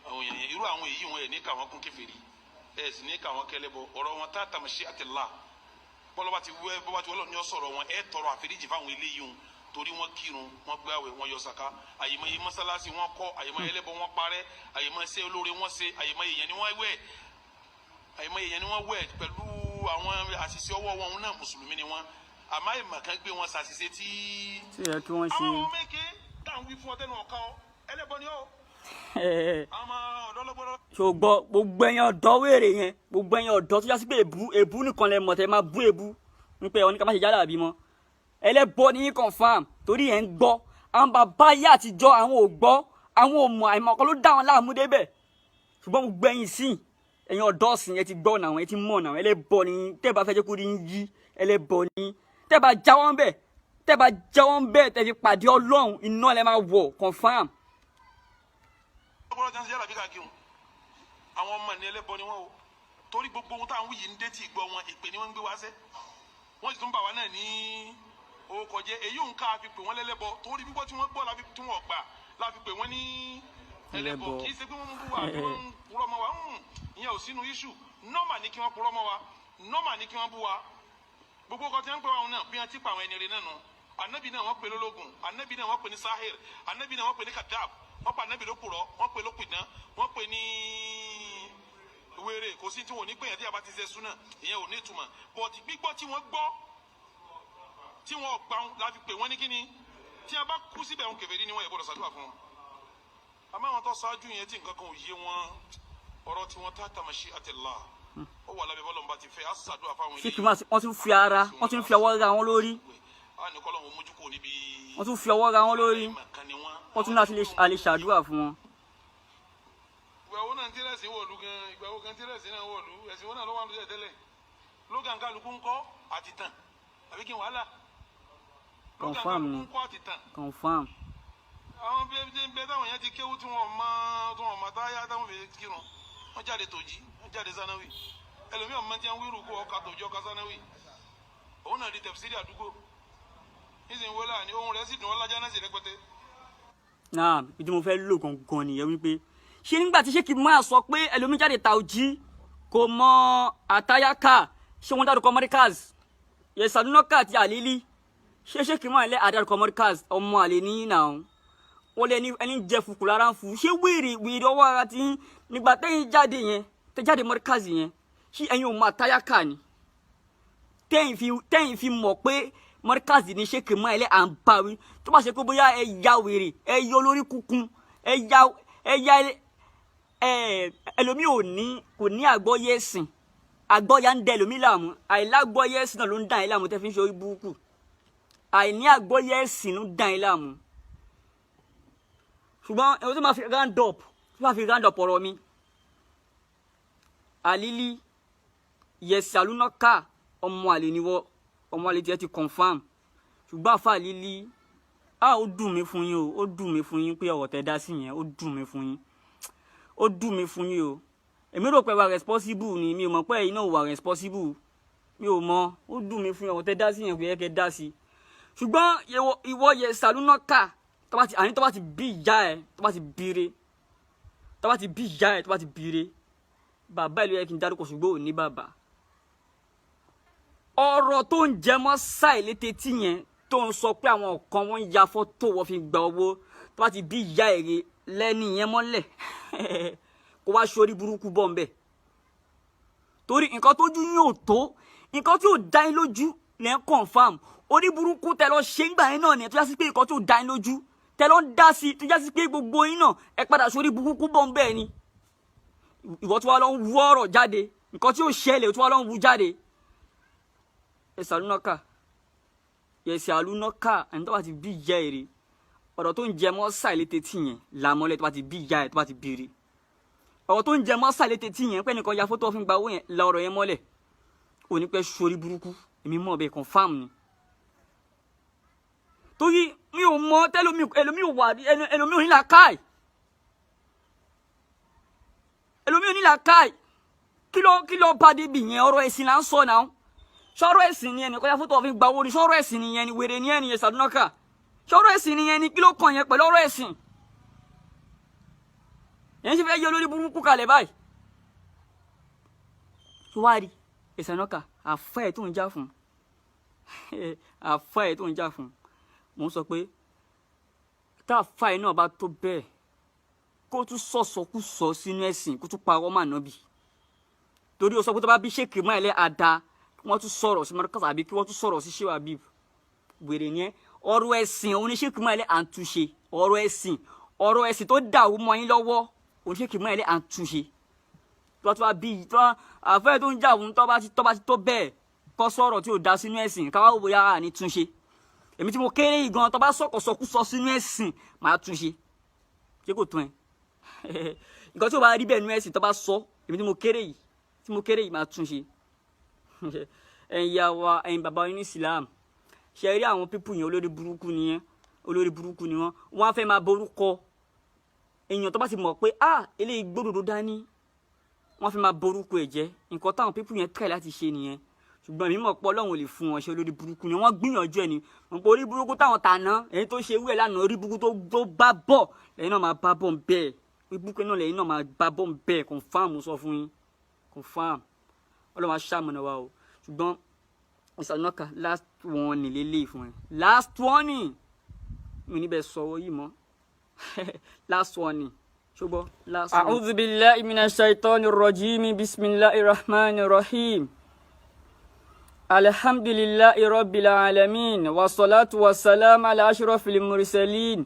àwọn èèyàn irú àwọn èyí wọn ẹ̀ ní káwọn kún kèfèrí ẹ̀ sì ní káwọn kẹlẹ́bọ ọ̀rọ̀ wọn tá tàmísí àtìlá bọ́lá ti wọ́lọ́ ní ọ sọ̀rọ̀ wọn ẹ̀ tọrọ àforíjì fáwọn eléyìí wọn torí wọn kírun wọn gbààwẹ̀ wọn yọ sàká àyèmọye mọ́sálásí wọn kọ́ àyèmọye ẹlẹ́bọ wọn parẹ́ àyèmọye ṣe olóore wọn ṣe àyèmọye èèyàn ni wọ́n wẹ̀ pẹ̀lú àwọn àṣìṣe ọwọ́ wọn náà mùsùlùmí ni wọn àmọ́ ìmọ̀ kan gbé wọn ṣàṣìṣe tí yẹ kí wọ́n ṣe. àwọn ọmọ mẹ́kẹ́ táwọn wí fún ọ tẹnu ọ̀ka ọ ẹlẹ́bọ ni ọ. ṣùgbọ́n gbogbo ẹ̀yin ọ̀dọ́ wèrè yẹn gbogbo ẹ̀yin ọ̀dọ́ tó yá sí pé èbú nìkan lẹ mọ̀ tẹ́ máa bú èbú nípa ẹ̀ wọn ní ká má ṣe jálà bí mọ́ ẹlẹ́bọ ní confam torí ẹ̀ ń gbọ́ àwọn bàbá yá àtijọ́ àwọn ò gbọ́ àwọn ò mọ̀ àìmọ̀kan ló dá wọn láàmú débẹ̀ ṣùgbọ́n gbogbo ẹ̀yin sí ẹ̀yin ọ̀dọ́ ọ̀sìn ẹ ti gbọ́ náà ẹ ti mọ̀ náà ẹlẹ́bọ ni tẹ́ bá fẹ́ jẹ́ kó rí yí ẹlẹ́bọ ni tẹ́ bá jáwọ́ bẹ́ẹ̀ tẹ́ fi pàdé Ọlọ́run iná lẹ́ máa wọ̀ confam. àwọn ọmọ ní ẹlẹ́bọ ni wọ́n o torí gbogbo ohun táwọn yìí ń dé tí ìgbọ́ wọn ìpè ni wọ́n ń gbé wá sẹ́ wọ́n sì tún bà wá náà ní orúkọ jẹ́ èyí òun ká fi pè wọ́n lẹ́lẹ́bọ torí gbígbọ́ tí wọ́n gbọ́ tí wọ́n gbà láfi pè wọ́n ní ẹlẹ́bọ kì í ṣe pé wọ́n ń bú wa àbí wọ́n ń purọ́ mọ́ wa ìyẹn ò sínú iṣu nọ́mà ní kí wọ́n purọ́ mọ́ wa nọ́mà ní kí wọ́n bú wa gbogbo ọkọ tí wọ́n ń pè wọn náà bí wọ́n ti pa àwọn ẹni rẹ̀ náà nù anabi náà wọ́n pè lólógùn anabi náà wọ́n pè ní sahir anabi náà wọ́n pè ní kadab wọ́n pa anabi lókùrọ́ wọ́n pè lópìdán wọ́n pè ní wèrè kò sí tí wọn ò ní pè yẹn tí a bá ti ṣe súnà ìyẹn ò ní ìtumọ̀ bọ́ọ̀tì gbígbọ́ tí wọ́n gbọ́ tí wọ́n gbà wọn láfi pè wọ́n ní kíni tí a bá kú síbẹ̀ wọn kèfèrí ni wọ́n yẹ gbọ́dọ̀ ṣàdúrà fún wọn. àmọ́ àwọn tó ṣáájú yẹn tí nǹkan kan ò yé wọn ọ̀rọ̀ tí wọ́n tahta mashi'atillah ó wà lábẹ́ bọ́lọ̀ ń bá ti fẹ́ á ṣàdúrà fáwọn ilé. wọ́n tún fi ara wọ́n tún fi ọwọ́ ra wọn lórí. wọ́n tún fi ọwọ́ ra wọn lórí wọ́n tún láti lè ṣàdúrà fún wọn. ìgbà wo náà ń tẹ́lẹ̀ sí wọ̀lú gan ìgbà wo kan tẹ́lẹ̀ sí náà wọ̀lú ẹ̀sìn wo náà ló wà lóṣẹ̀ tẹ́lẹ̀ lógàn kálukú ń kọ́ àti tàn àbí kí n wàhálà. confam ni confam. àwọn bẹ́ẹ̀ táwọn yẹn ti kéwú tí wọ́n máa táyà táwọn fèé kírun wọ́n jáde tòjí wọ́n jáde sanawi ẹlòmíràn máa ti ń wíru kó ọkà tòjí ọkà sanawi òun náà di tẹ̀fsírì àdúgbò nísìnyí wọlé àní ohun rẹ̀ sì dùn ọ́ lájà náà sì rẹpẹtẹ. náà ìdí mo fẹ́ lò gangan nìyẹn wípé ṣé nígbà tí Sheikh máa sọ pé ẹlòmíràn jáde tàwùjí kò mọ àtayáká ṣé wọ́n dárúkọ Markaz Yesaloonaka àti Khaleeyly ṣé Sheikh máa lẹ́ àdárúkọ Markaz ọmọ àlè ní náà wọ́n lé ẹni jẹ́ fukù lára ń fu ṣé wèrè ọwọ́ ara ti ń nígbà tẹ́yìn jáde yẹn tẹ́ jáde Markaz yẹn ṣé ẹ̀yin ò máa táyáká ni tẹ́yìn fi mọ̀ pé Markaz ní Sheikh máa lẹ́ à ń báwí tó bá ṣe pé bóyá ẹ ya wèrè ẹ yọ olórí kúkún ẹ ya ẹlòmí kò ní àgbọ́yé ẹ̀sìn àgbọ́yà ń dẹ ẹlòmí láàmú àìlágbọ́yé ẹ̀sìn náà ló ń dàn yín láàmú tẹ́ fi ń ṣe orí burúkú àìní àgbọ́yé ẹ̀sìn ló ń dàn yín láàmú. ṣùgbọ́n ẹ̀rọ tó máa fi round up ọ̀rọ̀ mi Khaleeyly Yesaloonaka ọmọ àlè niwọ ọmọ àlè tiẹ̀ ti confam ṣùgbọ́n àfa Khaleeyly ó dùn mí fún yín ó dùn mí fún yín pé ọ̀rọ̀ tẹ́ dá sí yẹn ó dùn mí fún yín ó dùn mí fún yín o èmi rò pé wà responsible ni mi ò mọ̀ pé ẹ̀yin náà wà responsible mi ò mọ̀ ó dùn mí fún yín ọ̀rọ̀ tẹ́ dá sí yẹn kò yẹ kẹ́ dá sí ṣùgbọ́n ìwọ Yesaloonaka tó bá ti bí ìyá ẹ tó bá ti bíire bàbá ìlú yẹ kí n dárúkọ ṣùgbọ́n ò ní bàbá ọ̀rọ̀ tó ń jẹ mọ́ sáì létí tí yẹn tó ń sọ pé àwọn kan wọ́n ń ya fọ́tò wọ́n fi gba owó tó bá ti bí ìyá èrè lẹ́ni yẹn mọ́lẹ̀ kó wá sórí burúkú bọ́ ń bẹ̀ torí nǹkan tójú yín ò tó nǹkan tí ò dá yín lójú lẹ́ ń confam orí burúkú tẹ lọ ṣe ń gbà yín náà nìyẹn tó yá sí pé nǹkan tí ò dá yín lójú tẹ lọ ń dá sí tó yá sí pé gbogbo yín náà ẹ padà sórí burúkú bọ́ ń bẹ̀ ni ìwọ tí wàá lọ ń wú ọ̀rọ̀ jáde nǹkan tí ò ṣẹlẹ̀ tí wàá lọ ń wú jáde Yesaloonaka ẹni tó bá ti bí ìyá èrè ọ̀rọ̀ tó ń jẹ mọ́ sàìlété tí yẹn làmọ́lẹ̀ tó bá ti bí ìyá ẹ̀ tó bá ti bèrè ọ̀rọ̀ tó ń jẹ mọ́ sàìlété tí yẹn pé nìkan ya fótó fún gba owó yẹn la ọ̀rọ̀ yẹn mọ́lẹ̀ òní pẹ́ sórí burúkú èmi mọ̀ bẹ́ẹ̀ confam ni torí mi ò mọ tẹ́lómi ẹlòmí ò ní làákàì ẹlòmí ò ní làákàì kí ló bá débi yẹn ọ̀rọ̀ ẹ̀sìn là ń sọ náà sọ̀rọ̀ ẹ̀sìn ni ẹnì kan ya fótó ọ̀fin gba owó ni sọ̀rọ̀ ẹ̀sìn ni yẹn ni wèrè ni ẹni Yesaloonaka sọ̀rọ̀ ẹ̀sìn ni yẹn ni kí ló kàn yẹn pẹ̀lú ọ̀rọ̀ ẹ̀sìn yẹn sì fẹ́ yẹ olórí burúkú kalẹ̀ báyìí tó wá rí Yesaloonaka àfa ẹ̀ tó ń jà fún àfa ẹ̀ tó ń jà fún mò ń sọ pé tá àfa ẹ̀ náà bá tó bẹ́ẹ̀ kó tún sọ̀sọ̀kú sọ sínú ẹ̀sìn kó tún parọ́ mà náà bì torí o sọ pé tó bá bí Sheikh máa lẹ́ àdá wọ́n tún sọ̀rọ̀ sí Markaz àbí kí wọ́n tún sọ̀rọ̀ sí Sheikh Habib wèrè ni ẹ́ ọ̀rọ̀ ẹ̀sìn oníṣèkì máa lẹ́ à ń túnṣe ọ̀rọ̀ ẹ̀sìn tó dàrú mọ́ yín lọ́wọ́ oníṣèkì máa lẹ́ à ń túnṣe tó bá bí àfẹ́ tó ń jà fún tó bá ti tó bẹ́ẹ̀ kọ́ sọ̀rọ̀ tí ò dá sínú ẹ̀sìn káwá wò bóyá à ní túnṣe èmi tí mo kéré yìí gan tó bá sọ̀kọ̀sọ̀kú sọ sínú ẹ̀sìn máa tún ṣe ṣé kò tún ẹ nǹkan tí ó bá rí bẹ́ẹ̀ nínú ẹ̀sìn tó bá sọ èmi tí mo kéré yìí máa tún ṣe ẹ̀yin ìyá wa ẹ̀yin bàbá wa ní Islam ṣe rí àwọn pípù yẹn olórí burúkú ni wọ́n á fẹ́ máa borúkọ èèyàn tó bá ti mọ̀ pé eléyìí gbódòdó dání wọ́n fẹ́ máa borúkọ ẹ̀ jẹ́ nǹkan táwọn pípù yẹn try láti ṣe nìyẹn ṣùgbọ́n èmi mọ̀ pé Ọlọ́run ò lè fún wọn ṣe olórí burúkú ni wọ́n gbìyànjú ẹ̀ ni wọ́n pé orí burúkú táwọn tàná èyí tó ṣe wúẹ̀ lánàá orí burúkú tó bá bọ̀ lẹ́yìn náà máa bá bọ̀ bẹ́ẹ̀ orí burúkú náà lẹ́yìn náà máa bá bọ̀ bẹ́ẹ̀ confam sọ fún yín confam Ọlọ́run máa ṣàmùnà wa o ṣùgbọ́n Yesaloonaka last warning lélẹ́yìí fún ẹ last warning mi níbẹ̀ sọ̀rọ̀ yìí mọ́ last warning ṣùgbọ́n last warning. A'udhu billahi minash shaitanir rajim bismillahir rahmanir rahim. Alhamdulillahi rabbil alamin wassalatu wassalamu ala ashrafil mursalin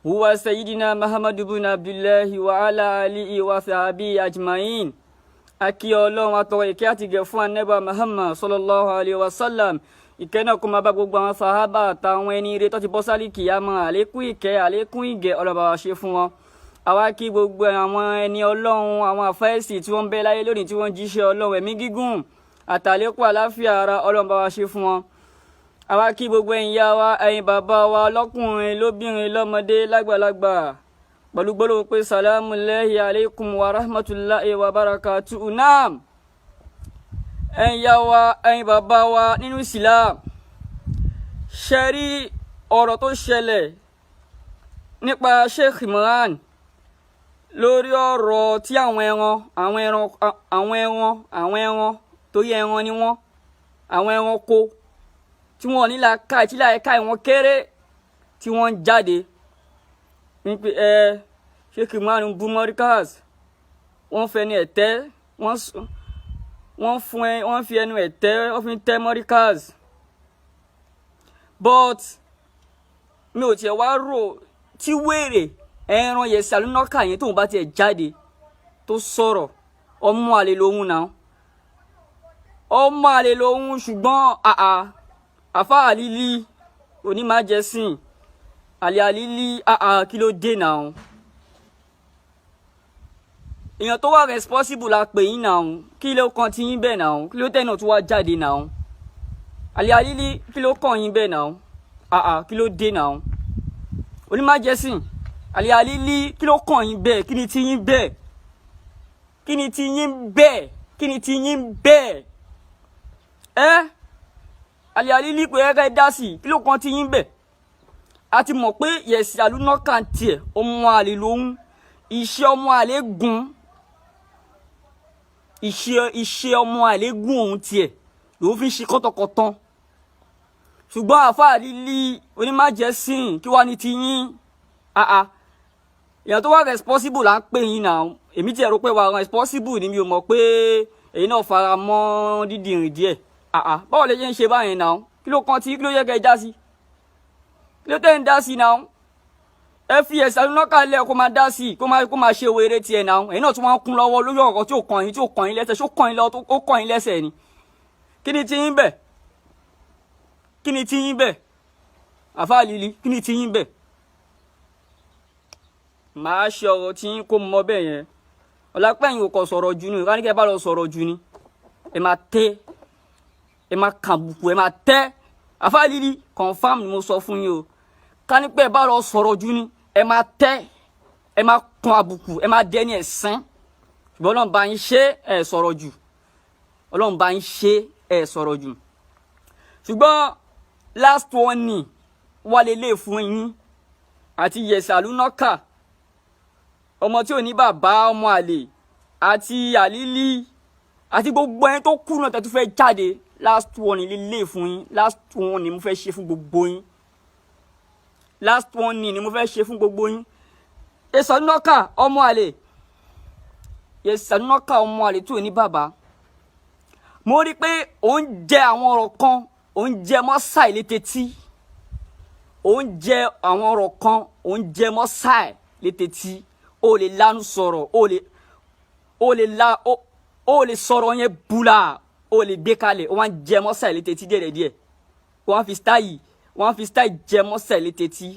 huwa sayyidina Muhammad ibn Abdullah wa ala alihi wa sahbihi ajma'in. Aki Ọlọ́run atọrọ ìkẹ́ àti ìgẹ̀ fún Ànábì Muhammad sallallahu alaihi wasallam ìkẹ́ náà kó máa bá gbogbo àwọn sàhábà àtàwọn ẹni ire tó ti bọ́ sálì kìyàmọ́ àlékún ìkẹ́ àlékún ìgẹ̀ ọlọ́ba wa ṣe fún wọn. Àwa kí gbogbo àwọn ẹni Ọlọ́run àwọn àfáìsì tí wọ́n ń bẹ láyé lónìí tí wọ́n jíṣẹ́ Ọlọ́run ẹ̀mí gígùn àtàlékún àláfíà ara ọlọ́ba wa ṣe fún wọn. Àwa kí gbogbo ẹ̀yin ìyá wa ẹ̀yin bàbá wa lọ́kùnrin lóbìnrin lọ́mọdé lágbàlagbà pẹ̀lú gbólóhùn pé salamu alaykum wa rahmatulahi wa barakatuhu. Naam ẹ̀yin ìyá wa ẹ̀yin bàbá wa nínú Islam ṣe rí ọ̀rọ̀ tó ṣẹlẹ̀ nípa Sheikh Imran lórí ọ̀rọ̀ tí àwọn ẹran torí ẹran ni wọ́n àwọn ẹranko tí wọ́n ní làákàyè tí làákàyè wọn kéré tí wọ́n ń jáde wípé Sheikh Imran bú Markaz wọ́n fẹnu ẹ̀tẹ́ wọ́n fi ẹnu ẹ̀tẹ́ wọ́n fi ń tẹ́ Markaz but mi ò tiẹ̀ wá rò tí wèrè ẹran Yesaloonaka yẹn tóun bá tiẹ̀ jáde tó sọ̀rọ̀ ọmọ àlè lòun náà ọmọ àlè lòun ṣùgbọ́n àfa àlílí Onimajesin àlílí kí ló dé náà èèyàn tó wà responsible la pè yín náà kí ló kàn tí yín bẹ́ẹ̀ náà kí ló tẹ̀ náà tó wá jáde náà àlílí kí ló kàn yín bẹ́ẹ̀ náà kí ló dé náà Onimajesin àlílí kí ló kàn yín bẹ́ẹ̀ kí ni tí yín bẹ́ẹ̀ kí ni tí yín bẹ́ẹ̀ kí ni tí yín bẹ́ẹ̀ àlílí kò yẹ ká ẹ dá sí kí ló kàn tí yín bẹ́ẹ̀ a ti mọ̀ pé Yesaloonaka tiẹ̀ ọmọ àlè lòun iṣẹ́ ọmọ àlè gùn iṣẹ́ ọmọ àlè gùn òun tiẹ̀ lòun fi ń ṣe kọ́tọ̀kọ́tàn ṣùgbọ́n àfa àlílí Onimajesin kí wàá ní ti yín èèyàn tó wà responsible là ń pè yín náà èmi tiẹ̀ rò pé wà responsible ni mi ò mọ̀ pé èyí náà fara mọ́ dídìrín díẹ̀ báwo lè ṣe ń ṣe báyẹn náà kí ló kàn tí kí ló yẹ kẹ́ ẹ dá sí kí ló tẹ́ ń dá sí náà ẹ fi Yesaloonaka lẹ̀ kó máa dá sí kó máa ṣe wéré tiẹ̀ náà èyí náà tún máa ń kún lọ́wọ́ lórí ọ̀rọ̀ tí ò kàn yín lẹ́sẹ̀ ṣó kàn yín lọ́wọ́ ó kàn yín lẹ́sẹ̀ ni kí ni ti yín bẹ̀ kí ni ti yín bẹ̀ àfa àlílí kí ni ti yín bẹ̀ màá ṣe ọ̀rọ̀ tí yín kó mọ bẹ́ẹ̀ yẹn ọ̀làpẹ̀yìn ò kọ̀ sọ̀rọ̀ jù ni ìwádìí bá lọ sọ̀rọ̀ jù ni ẹ máa tẹ́ ẹ máa kàbùkù ẹ máa tẹ́ àfa àlílí confam ni mo sọ fún yín o kánípẹ́ bá lọ sọ̀rọ̀ jù ni ẹ máa tẹ́ ẹ máa kan àbùkù ẹ máa dẹ́ni ẹ̀sán ṣùgbọ́n Ọlọ́run bá yín ṣe ẹ sọ̀rọ̀ jù Ọlọ́run bá yín ṣe ẹ sọ̀rọ̀ jù ṣùgbọ́n last warning wà lélẹ̀ fún yín àti Yesaloonaka ọmọ tí ò ní bàbá ọmọ àlè àti àlílí àti gbogbo ẹni tó kú náà tẹ́tú fẹ́ jáde last warning lélẹ̀ fún yín last warning mo fẹ́ ṣe fún gbogbo yín last warning ni mo fẹ́ ṣe fún gbogbo yín Yesaloonaka ọmọ àlè Yesaloonaka ọmọ àlè tí ò ní bàbá mo rí pé ó ń jẹ àwọn ọ̀rọ̀ kan ó ń jẹ mọ́ sáì létetí ó ń jẹ àwọn ọ̀rọ̀ kan ó ń jẹ mọ́ sáì létetí ó lè lanu sọ̀rọ̀ ó lè sọ̀rọ̀ yẹn bula ó lè gbé kalẹ̀ ó wá ń jẹ mọ́ sáì létetí díẹ̀díẹ̀ ó wá fi stáyì wọ́n fi style jẹ mọ́sẹ̀ létetí.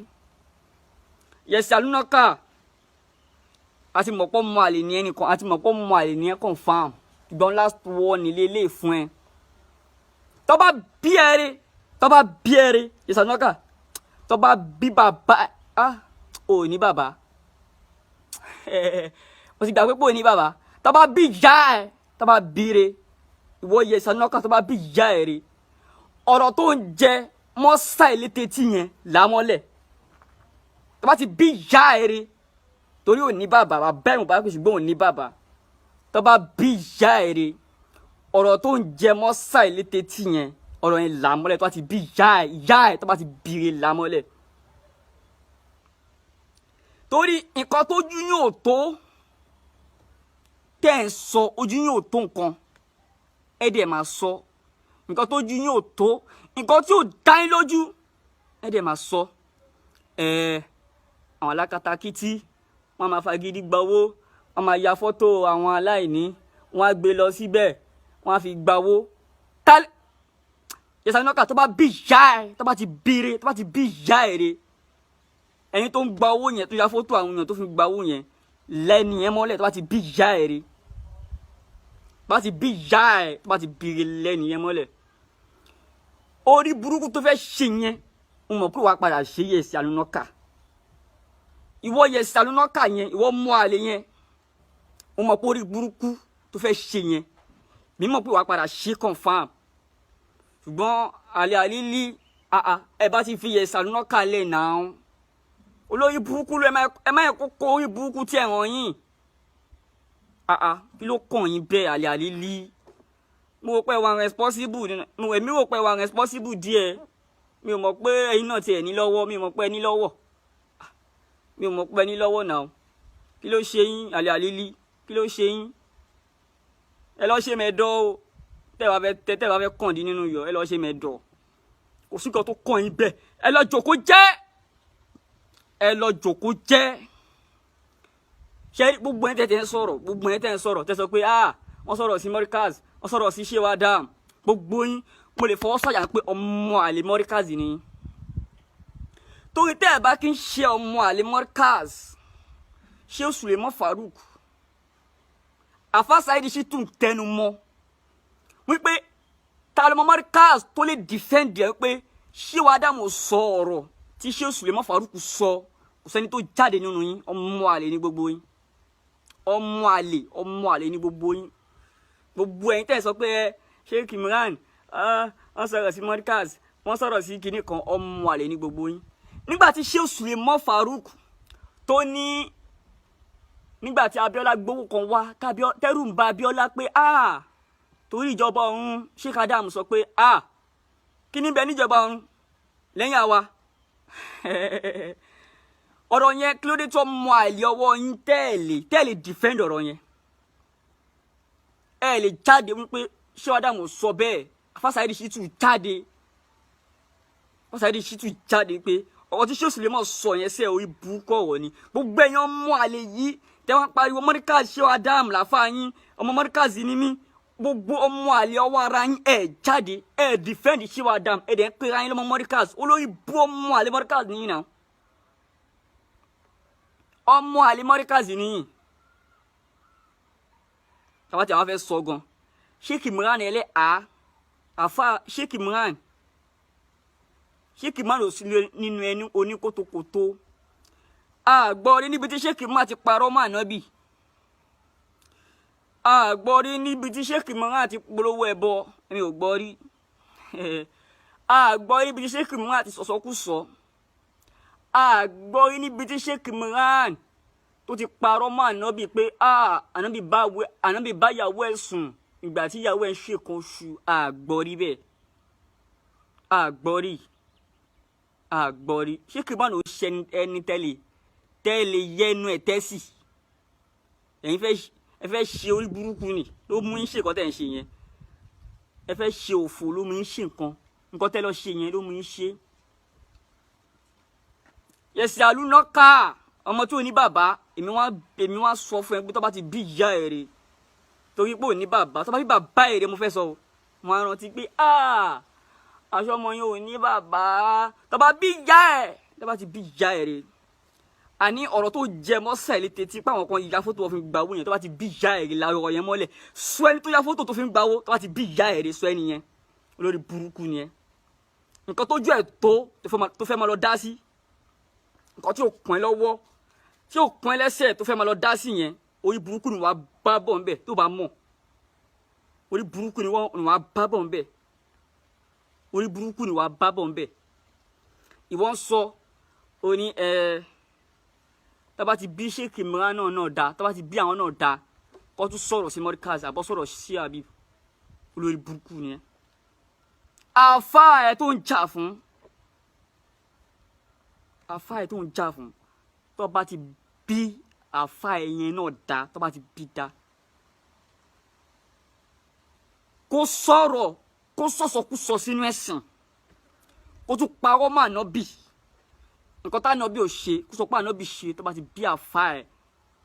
Yesaloonaka àti mọ̀pọ̀ mọ àlè ní ẹnìkan àti mọ̀pọ̀ mọ àlè ní ẹ confam ìgbọ́n last word nílé ilé fún ẹ. Tó bá bí ẹrẹ Yesaloonaka tó bá bí bàbá ò ní bàbá mo ti gbà pé pò ní bàbá tó bá bí ìyá ẹ tó bá bí re ìwọ Yesaloonaka tó bá bí ìyá ẹ re ọ̀rọ̀ tó ń jẹ mọ́sà ìlétetí yẹn lámọ́lẹ̀ tó bá ti bí ìyá ẹ re torí ò ní bàbá bàbá ẹ̀ mọ̀ bá pèsè gbóhùn ní bàbá tó bá bí ìyá ẹ re ọ̀rọ̀ tó ń jẹ mọ́sà ìlétetí yẹn ọ̀rọ̀ yẹn lámọ́lẹ̀ tó bá ti bí ìyá ẹ tó bá ti bí re lámọ́lẹ̀. Torí nǹkan tó ojú yóò tó tẹ́ ń sọ ojú yóò tó nǹkan ẹ dẹ̀ máa sọ nǹkan tó ojú yóò tó nǹkan tí ò dá yín lójú ẹ dẹ̀ máa sọ. Àwọn alákatakítí wọ́n máa fagídí gba owó wọ́n máa ya fọ́tò àwọn aláìní wọ́n á gbé lọ síbẹ̀ wọ́n á fi gba owó. Yesaloonaka tó bá bí ìyá ẹ tó bá ti bí ìyá ẹ re ẹni tó ń gba owó yẹn tó ya fọ́tò àwọn èèyàn tó fi gba owó yẹn lẹ́ni yẹn mọ́lẹ̀ tó bá ti bí ìyá ẹ rí bá ti bí ìyá ẹ tó bá ti bí lẹ́ni yẹn mọ́lẹ̀ orí burúkú tó fẹ́ ṣe yẹn mo mọ̀ pé wàá padà ṣe Yesaloonaka ìwọ Yesaloonaka yẹn ìwọ mọ àlè yẹn mo mọ̀ pé orí burúkú tó fẹ́ ṣe yẹn mi mọ̀ pé wàá padà ṣe confam ṣùgbọ́n Khaleeyly ẹ bá ti fi Yesaloonaka lẹ̀ náà olórí burúkú ló ẹ má yẹ kó kó orí burúkú tí ẹ hàn yín kí ló kàn yín bẹ́ẹ̀ Khaleeyly mo rò pé wà responsible èmi rò pé wà responsible díẹ̀ mi ò mọ̀ pé ẹ̀yin náà tiẹ̀ ní lọ́wọ́ mi ò mọ̀ pé ẹ ní lọ́wọ́ mi ò mọ̀ pé ẹ ní lọ́wọ́ náà kí ló ṣe yín Khaleeyly kí ló ṣe yín ẹ lọ ṣe mẹ́dọ̀ o tẹ́ bá fẹ́ kàn dín nínú yọ ẹ lọ ṣe mẹ́dọ̀ kò sí kan tó kàn yín bẹ́ẹ̀ ẹ lọ jòkó jẹ́ ṣe gbogbo ẹni tẹ́ ń sọ̀rọ̀ tẹ́ sọ pé wọ́n sọ̀rọ̀ sí Morikaz wọ́n sọ̀rọ̀ sí Sheikh Adam gbogbo yín mo lè fọwọ́ sọ̀yà pé ọmọ àlè Morikaz ni torí tẹ́ ẹ bá kí ń ṣe ọmọ àlè Morikaz Sheikh Suleiman Farouk Alfa Saheed sì tún tẹnu mọ́ wípé ta ló mọ Morikaz tó lè defend ẹ pé Sheikh Adam sọ ọ̀rọ̀ tí Sheikh Suleiman Farouk sọ kò sẹ́ni tó jáde nínú yín ọmọ àlè ní gbogbo yín ọmọ àlè ní gbogbo yín gbogbo ẹ̀yin tẹ́ sọ pé Sheikh Imran wọ́n sọ̀rọ̀ sí Morikaz wọ́n sọ̀rọ̀ sí kinní kan ọmọ àlè ní gbogbo yín nígbà tí Sheikh Suleiman Farouk tó ní nígbà tí Abiola gbowó kan wá tẹ́rù ń ba Abiola pé torí ìjọba ọ̀run Sheikh Adam sọ pé kí ní bẹ níjọba ọ̀run lẹ́yìn àwa ọ̀rọ̀ yẹn kí ló dé tó mọ àìlè ọwọ́ yín tẹ́ẹ̀lì defend ọ̀rọ̀ yẹn ẹ lè jáde wípé Sheikh Adam sọ bẹ́ẹ̀ Alfa Saheed sì tún jáde pé ọ̀rọ̀ tí Sheikh Suleiman sọ yẹn sẹ́ orí burúkú ọ̀rọ̀ ni gbogbo ẹ̀yàn mọ àlè yìí tẹ́wọ́n pariwo Morikaz Sheikh Adam làfà yín ọmọ Morikaz ni mí gbogbo ọmọ àlè ọwọ́ ara yín jáde defend Sheikh Adam dẹ̀ ń pera yín lọ́mọ Morikaz olórí bú ọmọ àlè Morikaz nìyí náà ọmọ àlè Morikaz nìyí tàbátì àwọn fẹ́ sọ gan Sheikh Imran àfa Sheikh Imran ò sí nínú ẹni oníkótókótó àgbọ̀rí níbi tí Sheikh Imran ti parọ́ mọ́ ànábì àgbọ̀rí níbi tí Sheikh Imran ti polówó ẹbọ mi ò gbọ́rí àgbọ̀rí níbi tí Sheikh Imran ti sọ̀sọ́kùsọ àgbọ̀rí níbi tí Sheikh Imran tó ti parọ́ mọ́ ànábì pé ànábì bá yàwó ẹ̀ sùn ìgbà tí yàwó ẹ̀ ń ṣe kan oṣù àgbọ̀rí bẹ́ẹ̀ àgbọ̀rí Sheikh Imran ò ṣe ẹni tẹ́lẹ̀ yẹnu ẹ̀ tẹ́sì ẹ̀yin fẹ́ ṣe orí burúkú ni ló mú yín ṣe nǹkan tẹ́ ń ṣe yẹn ẹ fẹ́ ṣe òfò ló mú yín ṣe nǹkan tẹ́ lọ ṣe yẹn ló mú yín ṣe. Yesaloonaka ọmọ tí ò ní bàbá èmi wá sọ fún ẹ pé tó bá ti bí ìyá ẹ rè torí pé ò ní bàbá tó bá bí bàbá ẹ rè mo fẹ́ sọ mo á rántí pé aṣọ ọmọ yín ò ní bàbá tó bá bí ìyá ẹ̀ tó bá ti bí ìyá ẹ̀ rè àní ọ̀rọ̀ tó jẹ mọ́ sẹ́ẹ̀lì tètè pé àwọn kan ya fótó wọn fi gba owó yẹn tó bá ti bí ìyá ẹ̀ rè la ọ̀rọ̀ yẹn mọ́lẹ̀ sọ ẹni tó ya fótó tó fi gba owó tó bá ti bí ìyá ẹ̀ rè sọ ẹni yẹn olórí burúkú ni ẹ nǹkan tójú ẹ̀ tó fẹ́ máa lọ dá sí nǹkan tí ò pọ́n ẹ lọ́wọ́ tí ò pọ́n ẹ lẹ́sẹ̀ tó fẹ́ máa lọ dá sí yẹn orí burúkú ni wàá bá bọ̀ ńbẹ̀ tó bá mọ̀ orí burúkú ni wàá bá bọ̀ ńbẹ̀ orí burúkú ni wàá bá bọ̀ ńbẹ̀ ìwọ ń sọ ó ní tá bá ti bí Sheikh Imran náà dá tá bá ti bí àwọn náà dá kó tún sọ̀rọ̀ sí Mordecai àbọ̀ sọ̀rọ̀ sí àbí olórí burúkú ni ẹ àfáà ẹ tó ń jà fún tó bá ti bí àfáà ẹ yẹn náà dá tó bá ti bí dá kó sọ̀rọ̀ kó sọ̀sọ̀kúsọ sínú ẹ̀sìn kó tún parọ́ mọ́ ànábì nǹkan tá ànábì ò ṣe kó sọ pé ànábì ṣe tó bá ti bí àfáà ẹ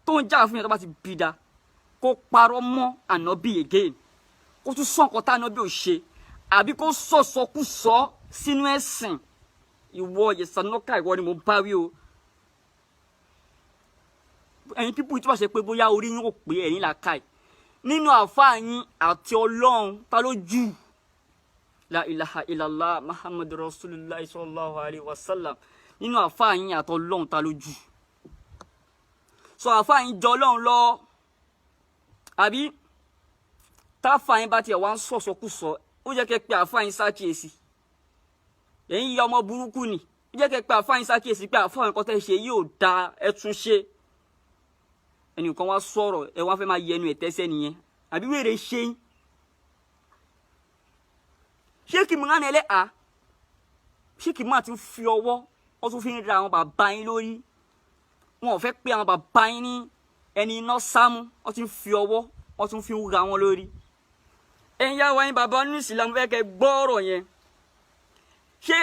tó ń jà fún yẹn tó bá ti bí dá kó parọ́ mọ́ ànábì again kó tún sọ nǹkan tá ànábì ò ṣe àbí kó sọ̀sọ̀kúsọ sínú ẹ̀sìn ìwọ Yesaloonaka ìwọ ni mo bá wí o ẹ̀yin pípù tí wọ́n ṣe pé bóyá orí yín ò pé ẹ̀yin là ká ẹ̀ nínú àfáà yín àti Ọlọ́run ta ló jù la ilaha illallah muhammadu rasulullah sallallahu alaihi wasallam nínú àfáà yín àti Ọlọ́run ta ló jù sọ àfáà yín jọ Ọlọ́run lọ àbí táfáà yín bá tiẹ̀ wá ń sọ̀sọ̀kúsọ ó jẹ́ kẹ́ pé àfáà yín ṣàkíyèsí ẹ̀yin ya ọmọ burúkú ni ó jẹ́ kẹ́ pé àfáà yín ṣàkíyèsí pé àfáà yín kọ́ tẹ́ ṣe yóò da ẹ tún ṣe ẹnìkan wá sọ̀rọ̀ ẹ wá fẹ́ máa yẹnu ẹ̀ tẹ́sẹ̀ nìyẹn àbí wèrè ṣe yín Sheikh Imran Eleha Sheikh Imran ti ń fi ọwọ́ wọ́n tún fi ń ra àwọn bàbá yín lórí wọn ò fẹ́ pé àwọn bàbá yín ní ẹni iná sámú wọ́n ti ń fi ọwọ́ wọ́n tún fi ń ra wọn lórí ẹ̀yin yá wa yín bàbá nínú ìsìlámù fẹ́ kẹ́ gbọ́ ọ̀rọ̀ yẹn ṣé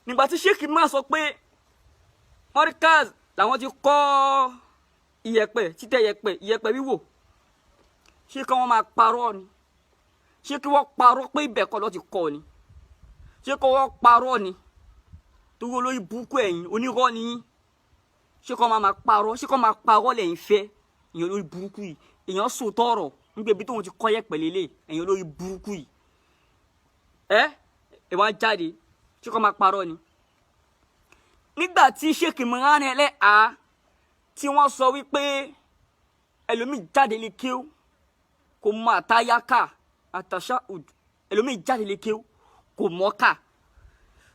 nígbà tí Sheikh Imran sọ pé Mordecai làwọn ti kọ́ iyẹ̀pẹ̀ títẹ̀ iyẹ̀pẹ̀ wíwò ṣé kí wọ́n máa parọ́ ni ṣé kí wọ́n parọ́ pé ibẹ̀ kọ́ ló ti kọ́ ni ṣé kí wọ́n parọ́ ni torí olórí burúkú ẹ̀yin onírọ́ ni yín ṣé kí wọ́n máa parọ́ ṣé kí wọ́n máa parọ́ lẹ́yìn fẹ́ èèyàn olórí burúkú yìí èèyàn sòótọ́ ọ̀rọ̀ nígbà ibi tóun ti kọ́ yẹ̀pẹ̀ lélẹ̀ èèyàn olórí burúkú yìí ẹ wá jáde ṣé kí wọ́n máa parọ́ ni nígbà tí Sheikh Imran Eleha tí wọ́n sọ wípé ẹlòmíì jáde lè kéw kò mọ àtayáká àtàṣàhùd ẹlòmíì jáde lè kéw kò mọ́ká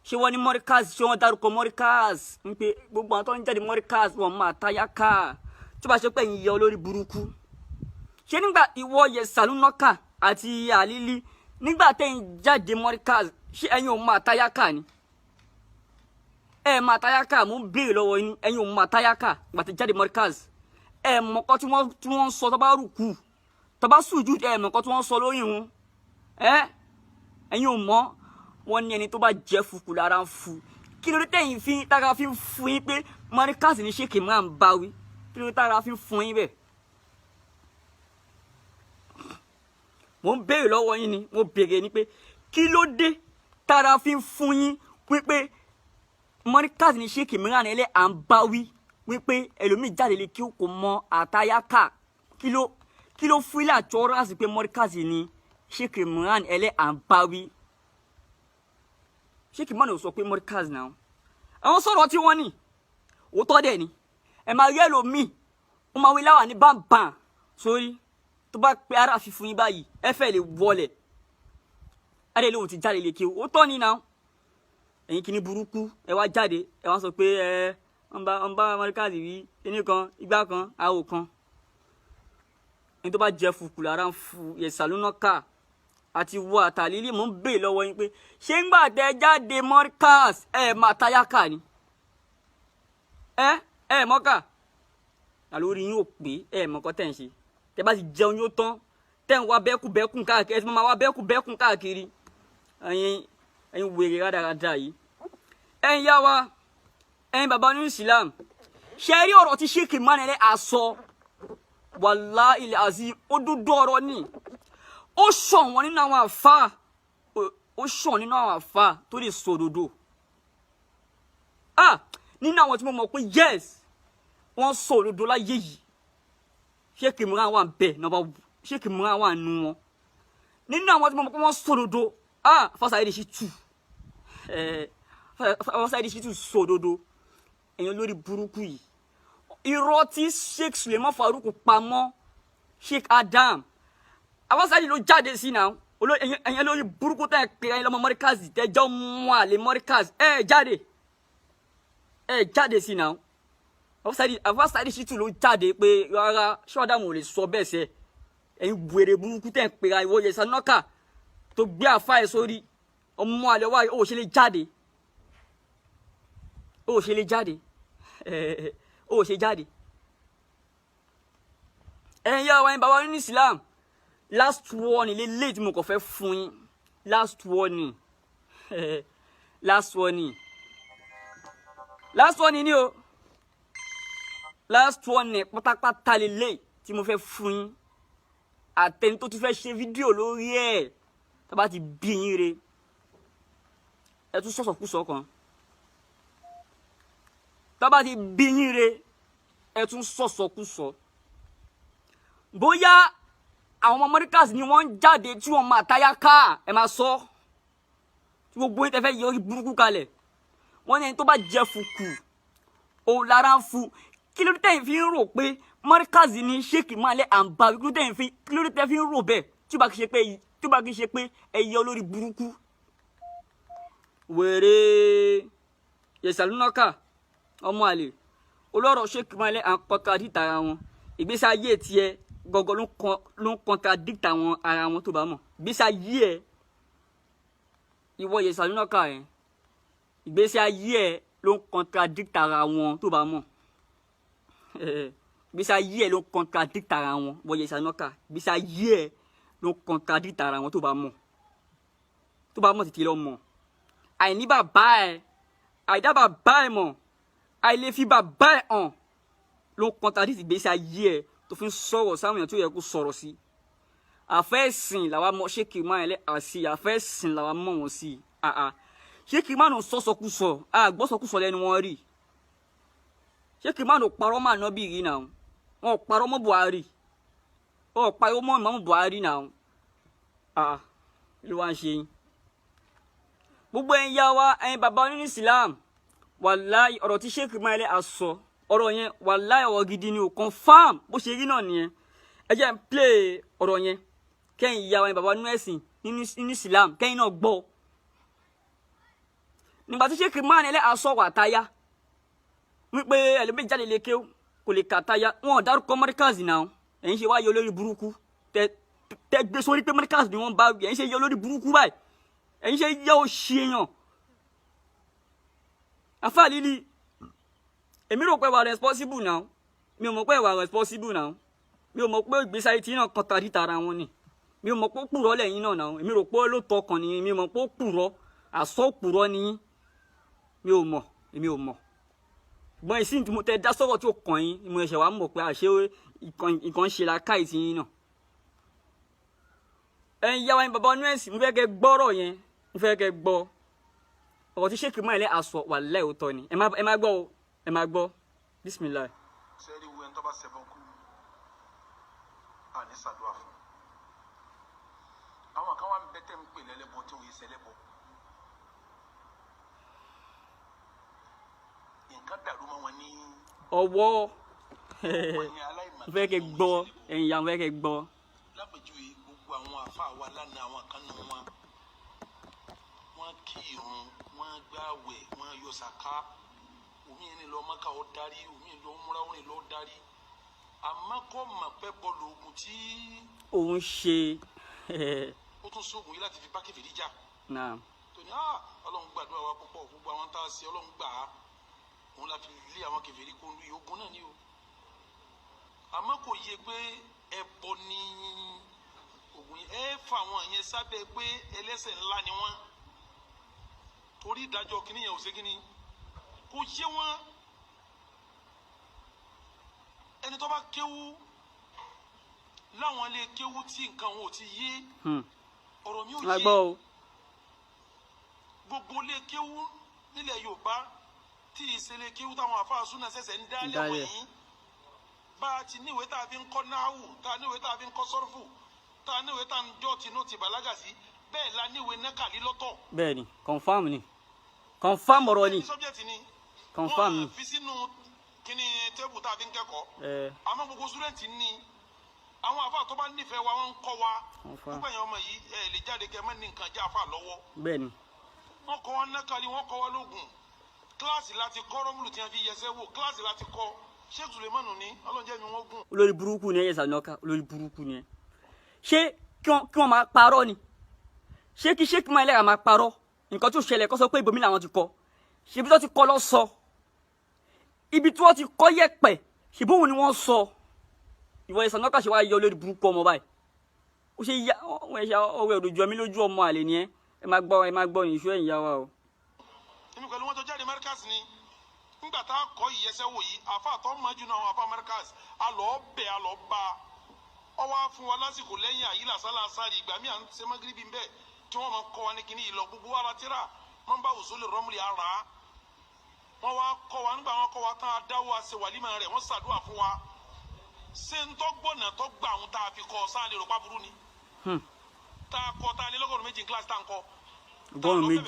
ṣé wọ́n ní Mordecai ṣé wọ́n dárúkọ Mordecai ń pé gbogbo àwọn tó ń jáde Mordecai wọ́n mọ àtayáká tí wọ́n bá ṣe pé ẹ̀yin yẹ olórí burúkú ṣé nígbà ìwọ Yesaloonaka àti Khaleeyly nígbà tẹ́yìn jáde Mordecai ṣé ẹ̀yin ò mọ àtayáká ni ma tayaka mo béèrè lọ́wọ́ yín ẹ̀yin ò ma tayaka gbà tí jáde Mordecai mọ̀kọ́ tí wọ́n sọ tó bá rùkú tó bá sùjú mọ̀kọ́ tí wọ́n sọ lórí wọn ẹ̀yin ò mọ̀ wọ́n ní ẹni tó bá jẹ́ fukù lára ń fu kí ló dé tẹ̀yìn fi tára fi ń fún yín pé Mordecai ní Sheikh Imran bá wí kí ló dé tára fi ń fún yín bẹ́ẹ̀ mo ń béèrè lọ́wọ́ yín ni mo béèrè ni pé kí ló dé tára fi ń fún yín wípé Mordecai ní Sheikh Imran Eleha ń bá wí wípé ẹlòmíì jáde lè kí kò mọ àtayáká kí ló fún ilé àtọ́rọ́sì pé Mordecai ní Sheikh Imran Eleha ń bá wí Sheikh Imran ò sọ pé Mordecai náà àwọn sọ̀rọ̀ tí wọ́n ní òótọ́ dẹ̀ ni ẹ máa rí ẹlòmíì wọ́n máa wí láwà ní bámbàm sórí tó bá pé ara fífún yín báyìí ẹ fẹ́ lè wọlẹ̀ adé lóhun ti jáde lè kí òótọ́ ni náà ẹ̀yin kìíní burúkú ẹ wá jáde ẹ wá sọ pé wọ́n bá Mordecai wí kíní kan igbá kan àwò kan ẹni tó bá jẹ fukù lára ń fu Yesaloonaka àti wọ àtàlílì mò ń bèè lọ́wọ́ yín pé ṣé ń gbà tẹ jáde Mordecai máa tayáká ni mọ́kà àlórí yín ò pé mọ́kọ́ tẹ̀ ń ṣe tẹ bá ti jẹun yóò tán tẹ̀ ń wá bẹ́kùn káàkiri ẹ ti máa wá bẹ́kùn káàkiri ẹ̀yin wèrè rádaràda yìí ẹ̀yin yá wa ẹ̀yin bàbá ní Islam ṣe rí ọ̀rọ̀ tí Sheikh Imran Eleha sọ wallahi azim ó dúdú ọ̀rọ̀ ni ó sọ wọn nínú àwọn àfáà ó ṣàn nínú àwọn àfà tó lè sọ òdodo nínú àwọn tí mo mọ̀ pé yes wọ́n sọ òdodo láyé yìí Sheikh Imran wà bẹ́ẹ̀ number Sheikh Imran wà nù wọn nínú àwọn tí mo mọ̀ pé wọ́n sọ òdodo Fasaidi Shittu Fasaidi Shittu sọ òdodo èèyàn lórí burúkú yìí irọ́ tí Sheikh Suleiman Farouk pamọ́ Sheikh Adam Fasaidi ló jáde sí náà èèyàn lórí burúkú tẹ́ pé ẹ̀yin lọ́mọ mọ́ríkàsì tẹ́jọ́ mú àlè mọ́ríkàsì jáde sí náà Fasaidi Shittu ló jáde pé rárá ṣọ́ọ́dàmù ò lè sọ bẹ́ẹ̀ sẹ́ ẹ̀yin wèrè burúkú tẹ́ pé ìwọ Yesaloonaka tó gbé àfa ẹ̀ sórí ọmọ àlè wáyé ó ṣe lè jáde ẹ̀yin yá wa ẹ̀yin bàbá nínú Islam last warning lélẹ́yìí tí mo kàn fẹ́ fún yín last warning ni o last warning pátápátá lélẹ́yìí tí mo fẹ́ fún yín àtẹni tó tún fẹ́ ṣe fídíò lórí ẹ̀ tó bá ti bí yín re ẹ tún sọ̀sọ̀kúsọ kan tó bá ti bí yín re ẹ tún sọ̀sọ̀kúsọ bóyá àwọn ọmọ Americas ni wọ́n jáde tí wọ́n máa táyà ká ẹ máa sọ tí gbogbo yín tẹ́ fẹ́ yọrí burúkú kalẹ̀ wọ́n ní ẹni tó bá jẹ fùkù òun lára ń fu kí ló dé tẹ́yìn fi ń rò pé Americas ni Sheikh Imran àǹbá kí ló dé tẹ́ fi ń rò bẹ́ẹ̀ tí ó bá kì í ṣe pé ẹ yẹ olórí burúkú wèrè Yesaloonaka ọmọ àlè olóró Sheikh Imran àǹpọ̀kadì tara wọn ìgbésí ayé tiẹ̀ gọgọ ló ń contradict àwọn ara wọn tó bá mọ̀ ìgbésí ayé ẹ ìwọ Yesaloonaka ẹ ìgbésí ayé ẹ ló ń contradict ara wọn tó bá mọ̀ ìgbésí ayé ẹ ló ń contradict ara wọn ìwọ Yesaloonaka ìgbésí ayé ẹ ló ń contradict ara wọn tó bá mọ̀ tètè lọ mọ̀ àìní bàbá ẹ àìdá bàbá ẹ mọ̀ àìlèfi bàbá ẹ hàn ló ń contradict ìgbésí ayé ẹ tó fi ń sọ̀rọ̀ sáwọn èèyàn tó yẹ kó sọ̀rọ̀ sí àfẹ́sìn làwa mọ̀ Sheikh Imran àti àfẹ́sìn làwa mọ̀ wọ́n sí Sheikh Imran sọ̀sọ̀kúsọ àgbọ́sọ̀kúsọ lẹ́nu wọn rí Sheikh Imran parọ́ mọ́ ànábì rí náà wọn parọ́ mọ́ Buhari wọn parọ́ mọ́ Imam Buhari náà ló wá ń ṣe yín gbogbo ẹ̀yin yá wa ẹ̀yin bàbá nínú Islam wàláì ọ̀rọ̀ tí Sheikh Imran àsọ ọ̀rọ̀ yẹn wàláì ọ̀rọ̀ gidi ni o confam bó ṣe rí náà nìyẹn ẹ jẹ́ n play ọ̀rọ̀ yẹn kẹ́yìn ìyá wa ni bàbá nínú ẹ̀sìn nínú Islam kẹ́yìn náà gbọ́ nígbà tí Sheikh Imran àsọ̀rọ̀ àtayá wípé ẹlòmíì jáde lè ké kò lè kà àtayá wọn ò dárúkọ mọ́ríkàsì náà ẹ̀yin ṣe wáyé olórí burúkú tẹ gbé sórí pé mọ́ríkàsì ni wọ́n bá ẹ̀yin ṣe yẹ olórí burúkú báyìí ẹ̀yin ṣe yẹ òṣì èèyàn Àfà Lílì èmi rò pé wà responsible now mi ò mọ̀ pé wà responsible now mi ò mọ̀ pé ìgbésí ayé tí náà contradict ara wọn ni mi ò mọ̀ pé ó purọ́ lẹ́yìn náà now èmi rò pé ló tọkàn ni mi ò mọ̀ pé ó purọ́ àsọ purọ́ ni mi ò mọ̀ èmi ò mọ̀ ṣùgbọ́n ìsìn tí mo tẹ dá sọ̀rọ̀ tí ó kàn yín mo ṣẹ̀ wá mọ̀ pé àṣé nǹkan ṣe la káì sí yín náà ẹ̀yin yá wa ní bàbá ọ̀nù ẹ̀sìn mo fẹ́ kẹ́ gbọ́rọ̀ yẹn mo fẹ́ kẹ́ gbọ́ ọ̀rọ̀ tí Sheikh Imran àsọ wàláhì òótọ́ ni ẹ má gbọ́ o ẹ máa gbọ́ bismillah. sẹ́ẹ̀rì wo ẹni tó bá ṣẹbọ kú àní ṣàdúrà fún àwọn kan wà ń bẹ tẹ́ ń pè lẹ́lẹ́bọ tí òye ṣẹlẹ́bọ nǹkan dàrú mọ́ wọn ní. ọwọ́ fẹ́ kẹ́ gbọ́ ẹ̀yin ìyá fẹ́ kẹ́ gbọ́. lápèjúwe gbogbo àwọn àfa wa lánàá àwọn kan nù wọn kí irun wọn gbààwẹ̀ wọn yọ sàká omi yẹn ni lọ maka ọ darí omi yẹn lọ múra orin lọ darí àmọ́ kọ́ mà pẹ́ bọ́ lóògùn tí. òun ṣe. ó tún sóògùn yìí láti fi bá kèfèrí jà. tó ní ọlọ́run gbàdúrà wa púpọ̀ gbogbo àwọn tá a ṣe ọlọ́run gbà á òun la fi lé àwọn kèfèrí kó lu ogun náà ní o. àmọ́ kò yẹ pé ẹbọ ní ogun yẹn ẹ fà wọn yẹn sábẹ́ pé ẹlẹ́ṣẹ̀ ńlá ni wọ́n torí ìdájọ́ kìnìyàn ò ṣe kìnìyàn kò yé wọn ẹni tó bá kéwú láwọn ilé kéwú tí nǹkan wọn ò ti yé ọ̀rọ̀ mi ò yé gbogbo lè kéwú nílẹ̀ Yorùbá tí ìṣẹ̀lẹ̀ kéwú táwọn àfáà súnà ṣẹ̀ṣẹ̀ ń dálẹ̀ wọ̀nyí bá a ti níwèé tá a fi ń kọ́ náhù tá a níwèé tá a fi ń kọ́ sọ́rfù tá a níwèé tá a ń jọ́ tinú ti bàlágà sí bẹ́ẹ̀ la níwèé nákàlí lọ́tọ̀. bẹ́ẹ̀ni confam ni confam ọ̀rọ̀ ni sọ́bjẹ́tì ni confam ni wọ́n fi sínú kíní tébù tá a fi ń kẹ́kọ̀ọ́ àmọ́ gbogbo sùdẹ́ǹtì ní àwọn àfáà tó bá nífẹ̀ẹ́ wa wọ́n ń kọ́ wa gbogbo ẹ̀yàn ọmọ yìí ẹ̀ lè jáde kẹ́ mọ́ ní nǹkan já àfáà lọ́wọ́. bẹ́ẹ̀ni wọ́n kọ́ wa nákàlí wọ́n kọ́ wa lóògùn kíláàsì láti kọ́ rọ́mùlù tí wọ́n fi yẹsẹ́ wò kíláàsì láti kọ́ Sheikh Sulemanu ní ọlọ́njẹ́ mi wọ́n gùn. olórí burúkú ni Yesaloonaka olórí burúkú ni ṣé kí wọ́n máa parọ́ ni ṣé kí Sheikh máa Eleha máa parọ́ nǹkan tó ṣẹlẹ̀ kó sọ pé ibòmí làwọn ti kọ́ ṣebí tó ti kọ́ lọ sọ ibi tí wọ́n ti kọ́ yẹ̀pẹ̀ ṣebí òun ni wọ́n sọ ìwọ Yesaloonaka ṣe wá yọ olórí burúkú ọmọ báyìí ó ṣe yá ọwọ́ ẹ̀rọ mi lójú ọmọ àlè ni ẹ máa gbọ́ ìṣó ẹ̀yìn yá wa o. èmi pẹ̀lú wọn tó jáde Markaz ni nígbà tá a kọ́ ìyẹsẹ́ wò yìí àfa àtọ́ mọ́jú náà àwọn àfa Markaz alọ́ bẹ̀ alọ́ bá ọ wá fún wa lásìkò lẹ́yìn àyílà sálà sáré ìgbà míì à ń ṣe magribi bẹ́ẹ̀ tí wọ́n máa kọ́ wa ní kíní yìí lọ gbogbo ara tíra wọ́n bá usuli rọ́mùlì ara wọ́n wá kọ́ wa nígbà wọn kọ́ wa tán adáwọ́ àṣẹ wàlímà rẹ̀ wọ́n ṣàdúrà fún wa ṣé ń tọ́gbọ̀nà tó gbà àwọn tá a fi kọ́ sáà lè rò pàbùrù ni tá a kọ́ tá a lé lọ́gọ́rùn méjì kíláàsì tá a ń kọ́ ọgọ́rùn méjì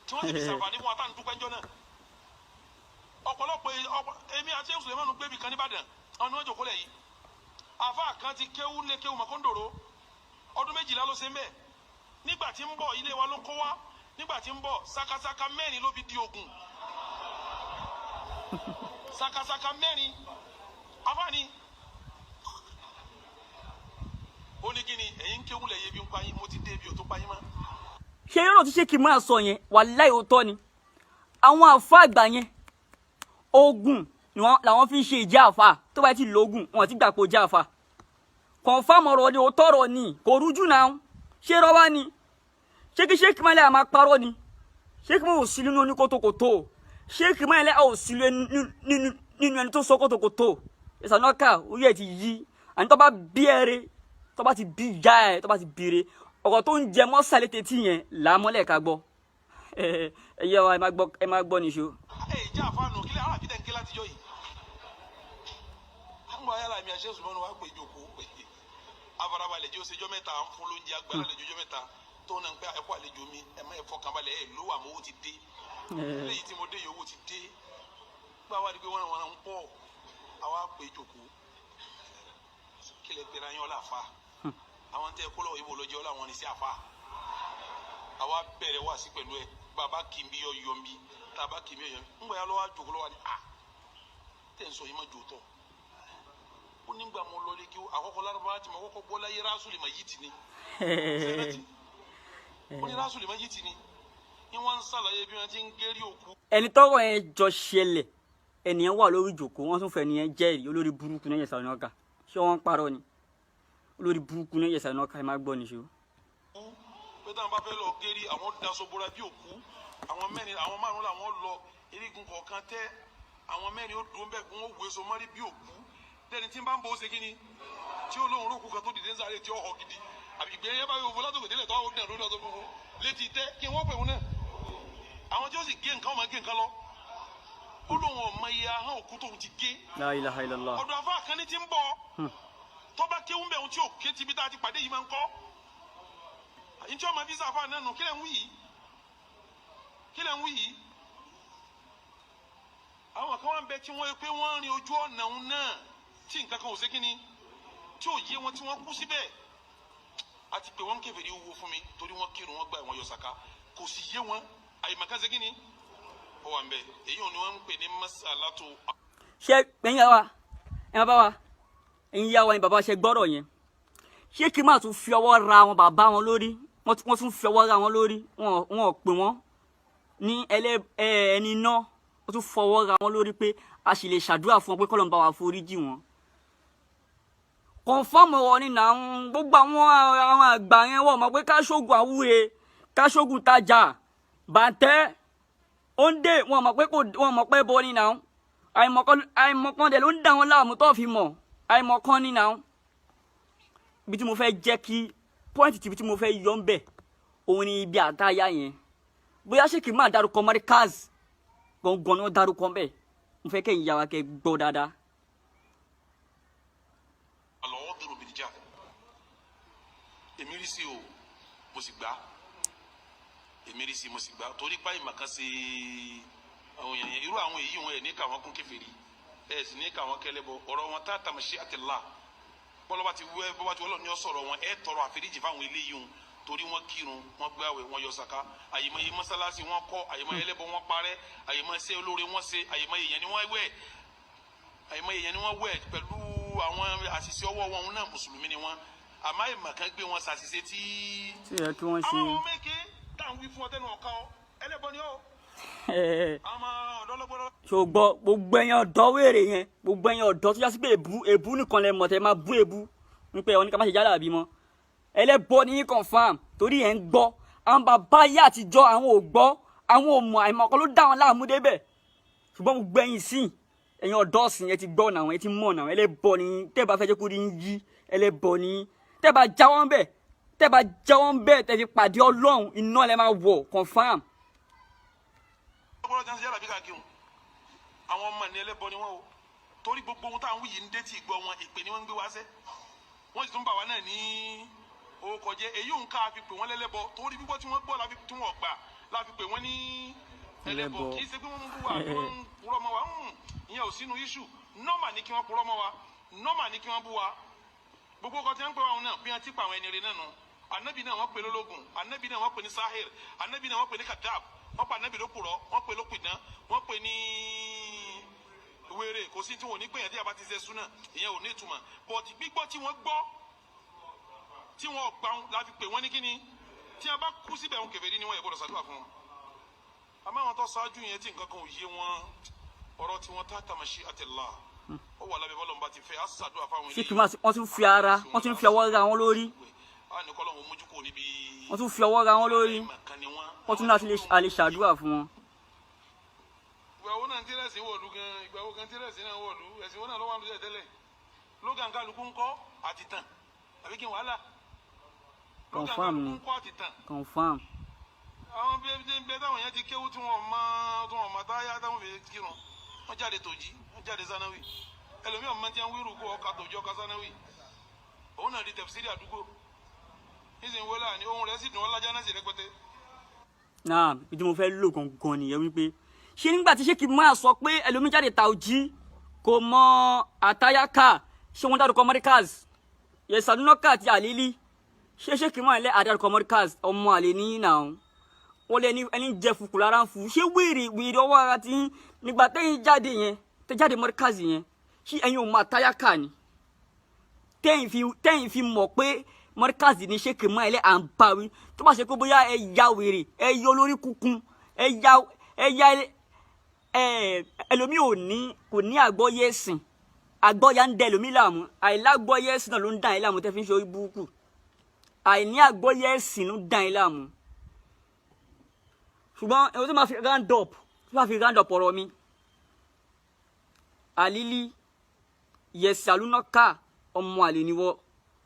tí wọ́n ti fi ṣàǹfààní fún wa tá a ń dúpẹ́ jọ náà ọ̀pọ̀lọpọ̀ èmi àti Sheikh Sulemanu gbébi kan nìbàdàn àwọn ni wọ́n jòkó lẹ̀ yìí àfa kan ti kéwú lé kéwú mọ̀kóńdòrò ọdún 12 ló ṣe ń bẹ̀ nígbà tí ń bọ̀ ilé wa ló kó wá nígbà tí ń bọ̀ sakasaka mẹ́rin ló fi di ogun sakasaka mẹ́rin afáàní ó ní kíni ẹ̀yin kéwú lẹ̀ yẹ bí ń pa yín mo ti dé ibi ò tó pa yín mọ́. ṣé yọrọ tí Sheikh máa sọ yẹn wàláhì òótọ́ ni àwọn àfa àgbà yẹn ogun ni làwọn fi ń ṣe ìjà àfa tó bá ti lóògùn wọn ti gbà pé ó já àfa confam ọ̀rọ̀ ni òótọ́ ọ̀rọ̀ ni kò rújú náà ṣé rọwá ni ṣé kí Sheikh máa Eleha máa parọ́ ni Sheikh máa ò sí nínú oníkótókótó Sheikh máa Eleha ò sí nínú ẹni tó sọ kótókótó Yesaloonaka orí ẹ̀ ti yí àní tó bá bí ẹrẹ tó bá ti bí ìyá ẹ tó bá ti bèrè ọ̀rọ̀ tó ń jẹ mọ́ sálẹ̀ tètè yẹn làámọ́lẹ̀ ká gbọ́ ẹ̀yẹ wa ẹ má gbọ́ nìṣó. ìjà àfààní kílẹ̀ ara fi tẹ̀ǹkẹ́ látijọ́ yìí àwọn ayára mi àṣẹ Sulemanu wa pè jókòó pé afarabalẹ̀ jẹ́ òṣèjọ́ mẹ́ta ń fún lóúnjẹ agbára lẹ́jọ́jọ́ mẹ́ta tó náà ń pẹ́ ẹ̀kọ́ àlejò mi ẹ̀ má ẹ̀fọ́ kan balẹ̀ ẹ̀ lówó àmọ́ owó ti dé lẹ́yìn tí mo dé yìí owó ti dé gbà wá di pé wọ́n ń pọ̀ àwa pè jókòó kílẹ̀ pẹ̀lú ayé ọ̀la fa àwọn tẹ́ kó lọ́wọ́ ìbò lọ́jọ́ ọ̀la wọn ni sí àfa àwa bẹ̀rẹ̀ wá sí pẹ̀lú ẹ̀ bàbá kì í bí ọyọ mi tàbá kì í bí ọyọ mi ńgbà yà lọ́wọ́ àjòkó lọ́wọ́ ni tẹ̀ ń sọ yìí má jò tọ̀ ó nígbà mo lọ lé kí àkọ́kọ́ lárúbáwá ti mọ kọ́kọ́ bọ́ láyé rásùlì má yìí tì ní sẹ́nẹ́tì ó ní rásùlì má yìí tì ní ní wọ́n ń sàlàyé bí wọ́n ti ń gérí òkú. ẹni tọ́rọ̀ yẹn jọ ṣẹlẹ̀ ẹnìyẹn wà lórí ìjòkó wọ́n tún fẹ́ ẹnìyẹn jẹ́rìí olórí burúkú ní Yesaloonaka ṣé wọ́n ń parọ́ ni olórí burúkú ní Yesaloonaka ẹ má gbọ́ nìṣó. pé táwọn bá fẹ́ lọ gérí àwọn daṣọ bora bí òkú àwọn mẹ́rin àwọn márùn làwọn lọ erigun kọ̀ọ̀kan tẹ́ àwọn mẹ́rin ó dùn bẹ́ẹ̀ kó wọ́n wé so mọ́rí bí òkú lẹ́ni tí ń bá ń bọ́ ó ṣe kí ni tí olóhùn rókù kan tó dìde ń sáré tí ó họ gidi àbí ìgbéyàwó yẹn bá yóò fún látòkè délẹ̀ tó àwọn òdìdàn lórí ọ̀tọ̀ fúnfún létí tẹ́ kí wọ́n pè wọn náà àwọn tí ó sì gé nǹkan ọmọ gé nǹkan lọ ó lóhùn ọmọ iye ahọ́n òkú tóun ti gé. La ilaha illallah. ọ̀dọ̀ àfa àkànní ti ń bọ̀ tọ́ba kéwùn bẹ̀ ohun tí ò ké tibi tá a ti pàdé yìí máa ń kọ́ àyíntí ọmọ bísí àfa náà nù kílẹ̀ ń wí yìí àwọn kan wá ń bẹ tí wọ́n pé wọ́n rin ojú ọ̀nà òun náà tí nǹkan kan ò ṣe kíni tí ò yé wọn tí wọ́n kú síbẹ̀ àti pé wọ́n ń kèfèrí owó fún mi torí wọ́n kírun wọ́n gba ìwọ̀n yọ sàká kò sì yé wọn àyèmọ̀kan ṣe kíni ó wà ń bẹ èyí ò ní wọ́n ń pè ní masalatu. ṣé ẹ̀yin yà wá ẹ má bá wa ẹ̀yin yà wá ni bàbá ṣe gbọ́rọ̀ yẹn ṣé kí n má tún fi ọwọ́ ra àwọn bàbá wọn lórí wọ́n tún fi ọwọ́ ra wọn lórí wọn ò pè wọ́n ní ẹni náà wọ́n tún fọwọ́ ra wọn lórí pé a sì lè ṣàdúrà fún wọn pé kọ́lọ́n bá wa foríjì wọn. kọ̀ǹfọ́ọ̀mù wọn ni náà gbogbo àwọn àgbà yẹn wọ́n mọ̀ pé káṣógun àwúre káṣógun tajà bàtẹ́ òǹdè wọ́n mọ̀ pé bọ́ ni náà àìmọ̀kan dẹ̀ ló ń dà wọ́n láàmú tó fi mọ̀ àìmọ̀kan ni náà. ibi tí mo fẹ́ jẹ́ kí pọ́ìntì tí mo fẹ́ yọ ń bẹ̀ òun ni ibi àtàyà yẹn bóyá Sheikh máa dárúkọ markaz gangan náà dárúkọ bẹ́ẹ̀ mo fẹ́ kẹ́yìn yàrá kẹ́ gbọ́ dáadáa. àlọ́ dèrò bìrìjà èmi rí sí o mo sì gbà èmi rí sí mo sì gbà torí páyì màkà sí àwọn èèyàn irú àwọn èyí wọn ẹ̀ ní káwọn kún kèfèrí ẹ̀ sì ní káwọn kẹlẹ́bọ ọ̀rọ̀ wọn tá tàmísí àtìlá bọ́lá ti wú ẹ bọ́lá ti wọ́lọ́ ní ọ̀sọ̀rọ̀ wọn ẹ̀ tọrọ àforíjì fáwọn eléyìí wọn torí wọn kírun wọn gbààwẹ̀ wọn yọ sàká àyèmọye mọ́sálásí wọn kọ́ àyèmọye ẹlẹ́bọ wọn parẹ́ àyèmọye ṣe olóore wọn ṣe àyèmọye èèyàn ni wọ́n wẹ̀ àyèmọye èèyàn ni wọ́n wẹ̀ pẹ̀lú àwọn àṣìṣe ọwọ́ wọn náà mùsùlùmí ni wọ́n àmọ́ ìmọ̀ kan gbé wọn ṣàṣìṣe tí àwọn ọmọ mẹ́kẹ́ táwọn wí fún ọ tẹnu ọ̀ka ọ ẹlẹ́bọ ni ọ. ṣùgbọ́n gbogbo ẹ̀yàn ọ̀dọ́ wèrè yẹn gbogbo ẹ̀yàn ọ̀dọ́ tó yásí pé èbú nìkan lẹ mọ̀ tẹ́ máa bú èbú wípé ọ ní ká má ṣe yálà àbí mọ́ ẹlẹ́bọ ní confam torí ẹ̀ ń gbọ́ àwọn bàbá yá àtijọ́ àwọn ò gbọ́ àwọn ò mọ̀ àìmọ̀kan ló dá wọn láàmú débẹ̀ ṣùgbọ́n gbogbo ẹ̀yìn sí ẹ̀yàn ọ̀dọ́ ọ̀sìn ẹ ti gbọ́ náà ẹ ti mọ̀ náà ẹlẹ́bọ ní tẹ́ bá fẹ́ jẹ́ kó rí yí ẹlẹ́bọ ní tẹ́ bá jáwọ́ ń bẹ̀ tẹ́ fi pàdé Ọlọ́run iná lẹ́ máa wọ̀ confam. àwọn ọmọ ní ẹlẹ́bọ ni wọ́n o torí gbogbo ohun táwọn yìí ń dé tí ìgbọ́ wọn ìpè ni wọ́n ń gbé wá sẹ́ wọ́n sì tún bà wá náà ní orúkọ jẹ́ èyí òun ká fi pè wọ́n lẹ́lẹ́bọ torí gbígbọ́ tí wọ́n gbọ́ láfi tí wọ́n gbà láfi pè wọ́n ní ẹlẹ́bọ kì í ṣe pé wọ́n mú wá wọ́n ń purọ́ mọ́ wa ìyẹn ò sínú iṣu nọ́mà ní kí wọ́n purọ́ mọ́ wa nọ́mà ní kí wọ́n bú wa gbogbo ọkọ tí wọ́n ń pè wọn náà bí wọ́n ti pa àwọn ẹni rẹ̀ náà nù anabi náà wọ́n pè lólógùn anabi náà wọ́n pè ní sahir anabi náà wọ́n pè ní kadab wọ́n pa anabi ló purọ́ wọ́n pè lópìdán wọ́n pè ní wèrè kò sí tí wọn ò ní gbẹ̀yàn tí a bá ti ṣe súnà ìyẹn ò ní ìtumọ̀ bọ̀dì gbígbọ́ tí wọ́n gbọ́ tí wọ́n gbà la fi pè wọ́n ní kíni tí a bá kú síbẹ̀ wọn kèfèrí ni wọ́n yẹ gbọ́dọ̀ ṣàdúrà fún wọn. àmọ́ àwọn tó ṣáájú yẹn tí nǹkan kan ò yé wọn ọ̀rọ̀ tí wọ́n tá tàmásí àtẹ̀lá ó wà lábẹ́ bọ́lọ̀ bá ti fẹ́ á ṣàdúrà fáwọn eléyìí. wọ́n tún fi ara wọ́n tún fi ọwọ́ ra wọn lórí. wọ́n tún fi ọwọ́ ra wọn lórí wọ́n tún láti lè ṣàdúrà fún wọn. ìgbà wo náà ń tẹ́lẹ̀sì wọ̀lú gan ìgbà wo kan tẹ́lẹ̀sì náà wọ̀lú ẹ̀sìn wọn náà lọ́wọ́ àdúgbò tẹ́lẹ̀ lógàn kálukú ń kọ́ àti tàn àbí kí n wàhálà. confam ni confam. àwọn bẹ́ẹ̀ táwọn yẹn ti kéwú tí wọ́n mọ táyà táwọn fi kírun wọ́n jáde tòjí wọ́n jáde sanawi ẹlòmíì ọmọ tí wọ́n wíru kó ọkà tòjí ọkà sanawi òun náà di tẹ̀fsírì àdúgbò nísìnyí wọlé àní ohun rẹ̀ sì dùn ọ́ lájà náà sì rẹpẹtẹ. náà ìdí mo fẹ́ lò gangan nìyẹn wípé ṣé nígbà tí Sheikh máa sọ pé ẹlòmíì jáde tàwùjí kò mọ àtayáká ṣé wọ́n dárúkọ markaz Yesaloonaka àti Khaleeyly ṣé Sheikh máa lẹ́ àdárúkọ markaz ọmọ àlè ní náà wọ́n lé ẹni jẹ́ fukù lára ń fu ṣé wèrè ọwọ́ ara ti nígbà tẹ́yìn jáde yẹn tẹ́ jáde markaz yẹn ṣé ẹ̀yin ò mọ àtayáká ni tẹ́yìn fi mọ̀ pé markaz ní Sheikh máa lẹ́ à ń báwí tó bá ṣe pé bóyá ẹ ya wèrè ẹ yọ lórí kúkún ẹ ya ẹlòmíì kò ní àgbọ́yé ẹ̀sìn àgbọ́yà ń dẹ ẹlòmíì láàmú àìlágbọ́yé ẹ̀sìn náà ló ń dàn yín láàmú tẹ́ fi ń ṣe orí burúkú àìní àgbọ́yé ẹ̀sìn ló ń dàn yín láàmú. ṣùgbọ́n ẹ̀wọ̀n tó máa fi round up ọ̀rọ̀ mi Khaleeyly Yesaloonaka ọmọ àlè ni wọ́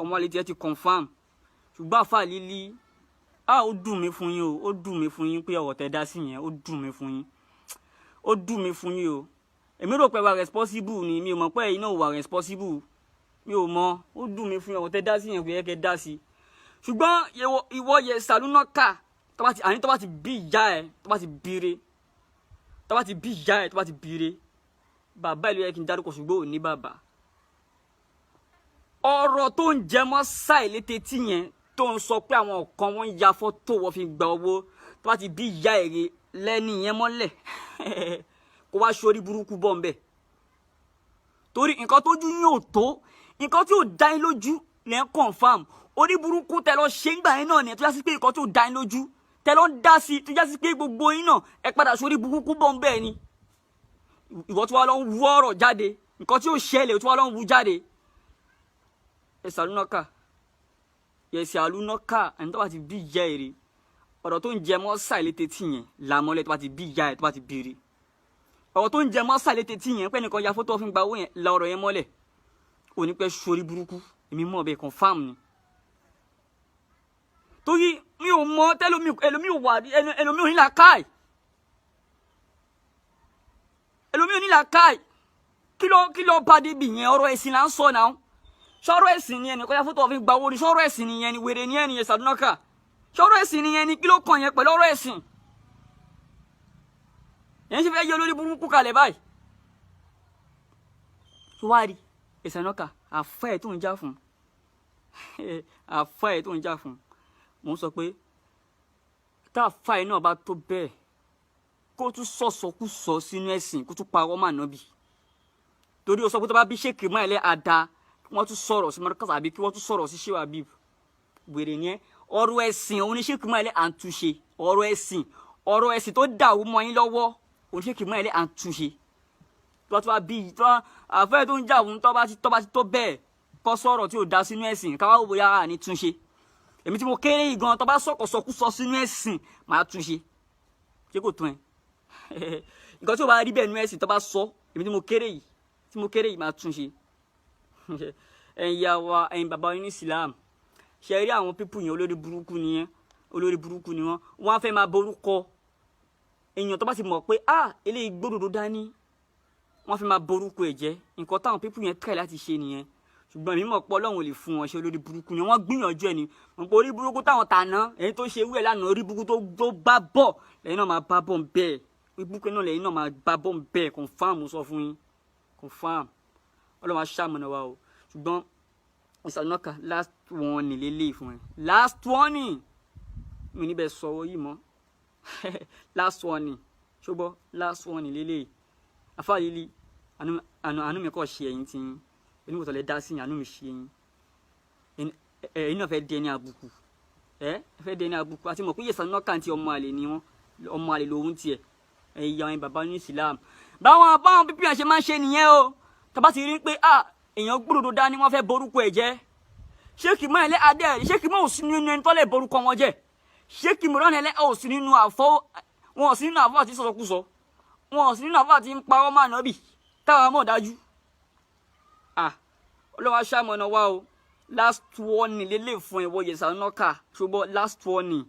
ọmọ àlè tiẹ̀ ti confam ṣùgbọ́n àfa Khaleeyly ó dùn mí fún yín ó dùn mí fún yín pé ọ̀rọ̀ tẹ́ dá sí yẹn ó dùn mí fún yín ó dùn mí fún yín o èmi rò pé wà responsible ni mi ò mọ̀ pé ẹ̀yin náà wà responsible mi ò mọ̀ ó dùn mí fún yín ọ̀rọ̀ tẹ́ dá sí yẹn kò yẹ kẹ́ dá sí ṣùgbọ́n ìwọ Yesaloonaka tó bá ti bí ìyá ẹ tó bá ti bíire bàbá ìlú yẹ kí n dárúkọ ṣùgbọ́n ò ní bàbá ọ̀rọ̀ tó ń jẹ mọ́ sáì létí tí yẹn tó ń sọ pé àwọn kan wọ́n ya fọ́tò wọ́n fi gba owó tó bá ti bí ìyá èrè lẹ́ni yẹn mọ́lẹ̀ kó wá sórí burúkú bọ́ ńbẹ̀ torí nǹkan tójú yóò tó nǹkan tí ò dá yín lójú lẹ́ ń confam orí burúkú tẹ lọ ṣe ń gbà yín náà ni tó yá sí pé nǹkan tí ò dá yín lójú tẹ lọ ń dá sí tó yá sí pé gbogbo yín náà ẹ padà sórí burúkú bọ́ ńbẹ̀ ni ìwọ tí wàá lọ ń wú ọ̀rọ̀ jáde nǹkan tí ò ṣẹlẹ̀ tí wàá lọ ń wú jáde Yesaloonaka ẹni tó bá ti bí ìyá èrè ọ̀rọ̀ tó ń jẹ mọ́ sàìlété tí yẹn làmọ́lẹ̀ tó bá ti bí ìyá ẹ̀ tó bá ti bèrè ọ̀rọ̀ tó ń jẹ mọ́ sàìlété tí yẹn pẹ́ nìkan ya fótó fún gba owó yẹn la ọ̀rọ̀ yẹn mọ́lẹ̀ ò ní pẹ́ sórí burúkú èmi mọ̀ bẹ́ẹ̀ confam ni torí mi ò mọ̀ tẹ́lómi ò wà ẹlòmí ò ní làákàyè ẹlòmí ò ní làákàyè kí ló bá débi yẹn ọ̀rọ̀ ẹ̀sìn là ń sọ náà sọ̀rọ̀ ẹ̀sìn ni ẹni kọjá fótó ọ̀fin gbà wọlé sọ̀rọ̀ ẹ̀sìn ni yẹn ni wèrè ni ẹni Yesaloonaka sọ̀rọ̀ ẹ̀sìn ni yẹn ni kí ló kàn yẹn pẹ̀lú ọ̀rọ̀ ẹ̀sìn yẹn sì fẹ́ yẹ olórí burúkú kalẹ̀ báyìí tó wá rí Yesaloonaka àfa ẹ̀ tó ń jà fún àfa ẹ̀ tó ń jà fún mo ń sọ pé tá àfa ẹ̀ náà bá tó bẹ́ẹ̀ kó tún sọ̀sọ̀kúsọ sínú ẹ̀sìn kó tún parọ́ mọ́ Ànábì torí o sọ pé tó bá bí Sheikh Imran Eleha wọ́n tún sọ̀rọ̀ sí mọ́rọ́kàsá àbí kí wọ́n tún sọ̀rọ̀ sí Sheikh Habib wèrè yẹn ọ̀rọ̀ ẹ̀sìn òun ni Sheikh Imran Eleha ń túnṣe ọ̀rọ̀ ẹ̀sìn tó dàrú mọ́ yín lọ́wọ́ òun Sheikh Imran Eleha ń túnṣe tó bá bí àfẹ́ tó ń jà òun tó bá ti tó bẹ́ẹ̀ kọ́ sọ̀rọ̀ tí ò dá sínú ẹ̀sìn káwá wò bóyá ní túnṣe èmi tí mo kéré yìí gan tó bá sọ̀kọ̀sọ̀kúsọ sínú ẹ̀sìn máa túnṣe ṣé kò tún ẹ nǹkan tí ò bá rí bẹ́ẹ̀ nínú ẹ̀sìn tó bá sọ èmi tí mo kéré yìí máa túnṣe ẹ̀yin ìyá wa ẹ̀yin bàbá yín ní Islam ṣe rí àwọn pípù yẹn olórí burúkú ni wọ́n á fẹ́ máa borúkọ èèyàn tó bá ti mọ̀ pé eléyìí gbódòdó dání wọ́n fẹ́ máa borúkọ ẹ̀ jẹ́ nǹkan táwọn pípù yẹn tẹ̀ láti ṣe nìyẹn ṣùgbọ́n èmi mọ̀ pé Ọlọ́run ò lè fún wọn ṣe olórí burúkú ni wọ́n gbìyànjú ẹ̀ ni wọ́n pe orí burúkú táwọn tàná èyí tó ṣe wúẹ̀ lánàá orí burúkú tó bá bọ̀ lẹ́yìn náà máa bá bọ̀ ń bẹ́ẹ̀ orí burúkú náà lẹ́yìn náà máa bá bọ̀ ń bẹ́ẹ̀ confam sọ fún yín confam Ọlọ́run aṣáàmùnà wa o ṣùgbọ́n Yesaloonaka last warning lélẹ́yìí fún ẹ last warning mi níbẹ̀ sọ̀rọ̀ yìí mọ́ last warning ṣùgbọ́n last warning lélẹ́yìí afáàlélí àánú mi kọ́ ṣe ẹ̀yìn tí ẹni wò tọ́lẹ̀ dá sí àánú mi ṣe ẹ̀yìn ẹ̀yìn náà fẹ́ dẹni àbùkù fẹ́ dẹni àbùkù àti mọ̀ pé Yesaloonaka ti ọmọ àlè ni wọ́n ọmọ àlè lòun tiẹ̀ ẹ̀yà ẹ̀yìn bàbá ní Islam báwọn pípì àṣẹ máa ń ṣe nìyẹn o tàbá ti rí pé èèyàn gbódòdó dání wọ́n fẹ́ borúkọ ẹ̀ jẹ́ Sheikh Imran Eleha Sheikh Imran ò sí nínú ẹni tó lè borúkọ wọn jẹ́ Sheikh Imran Eleha ò sí nínú wọn ò sí nínú àfọ àti sọ̀sọ̀kúsọ wọn ò sí nínú àfọ àti ń parọ́ mọ́ Ànábì táwa mọ̀ dájú Ọlọ́run aṣáàmọ̀nà wa o last warning lélẹ̀ fún ẹ̀wọ̀ Yesaloonaka ṣùgbọ́n last warning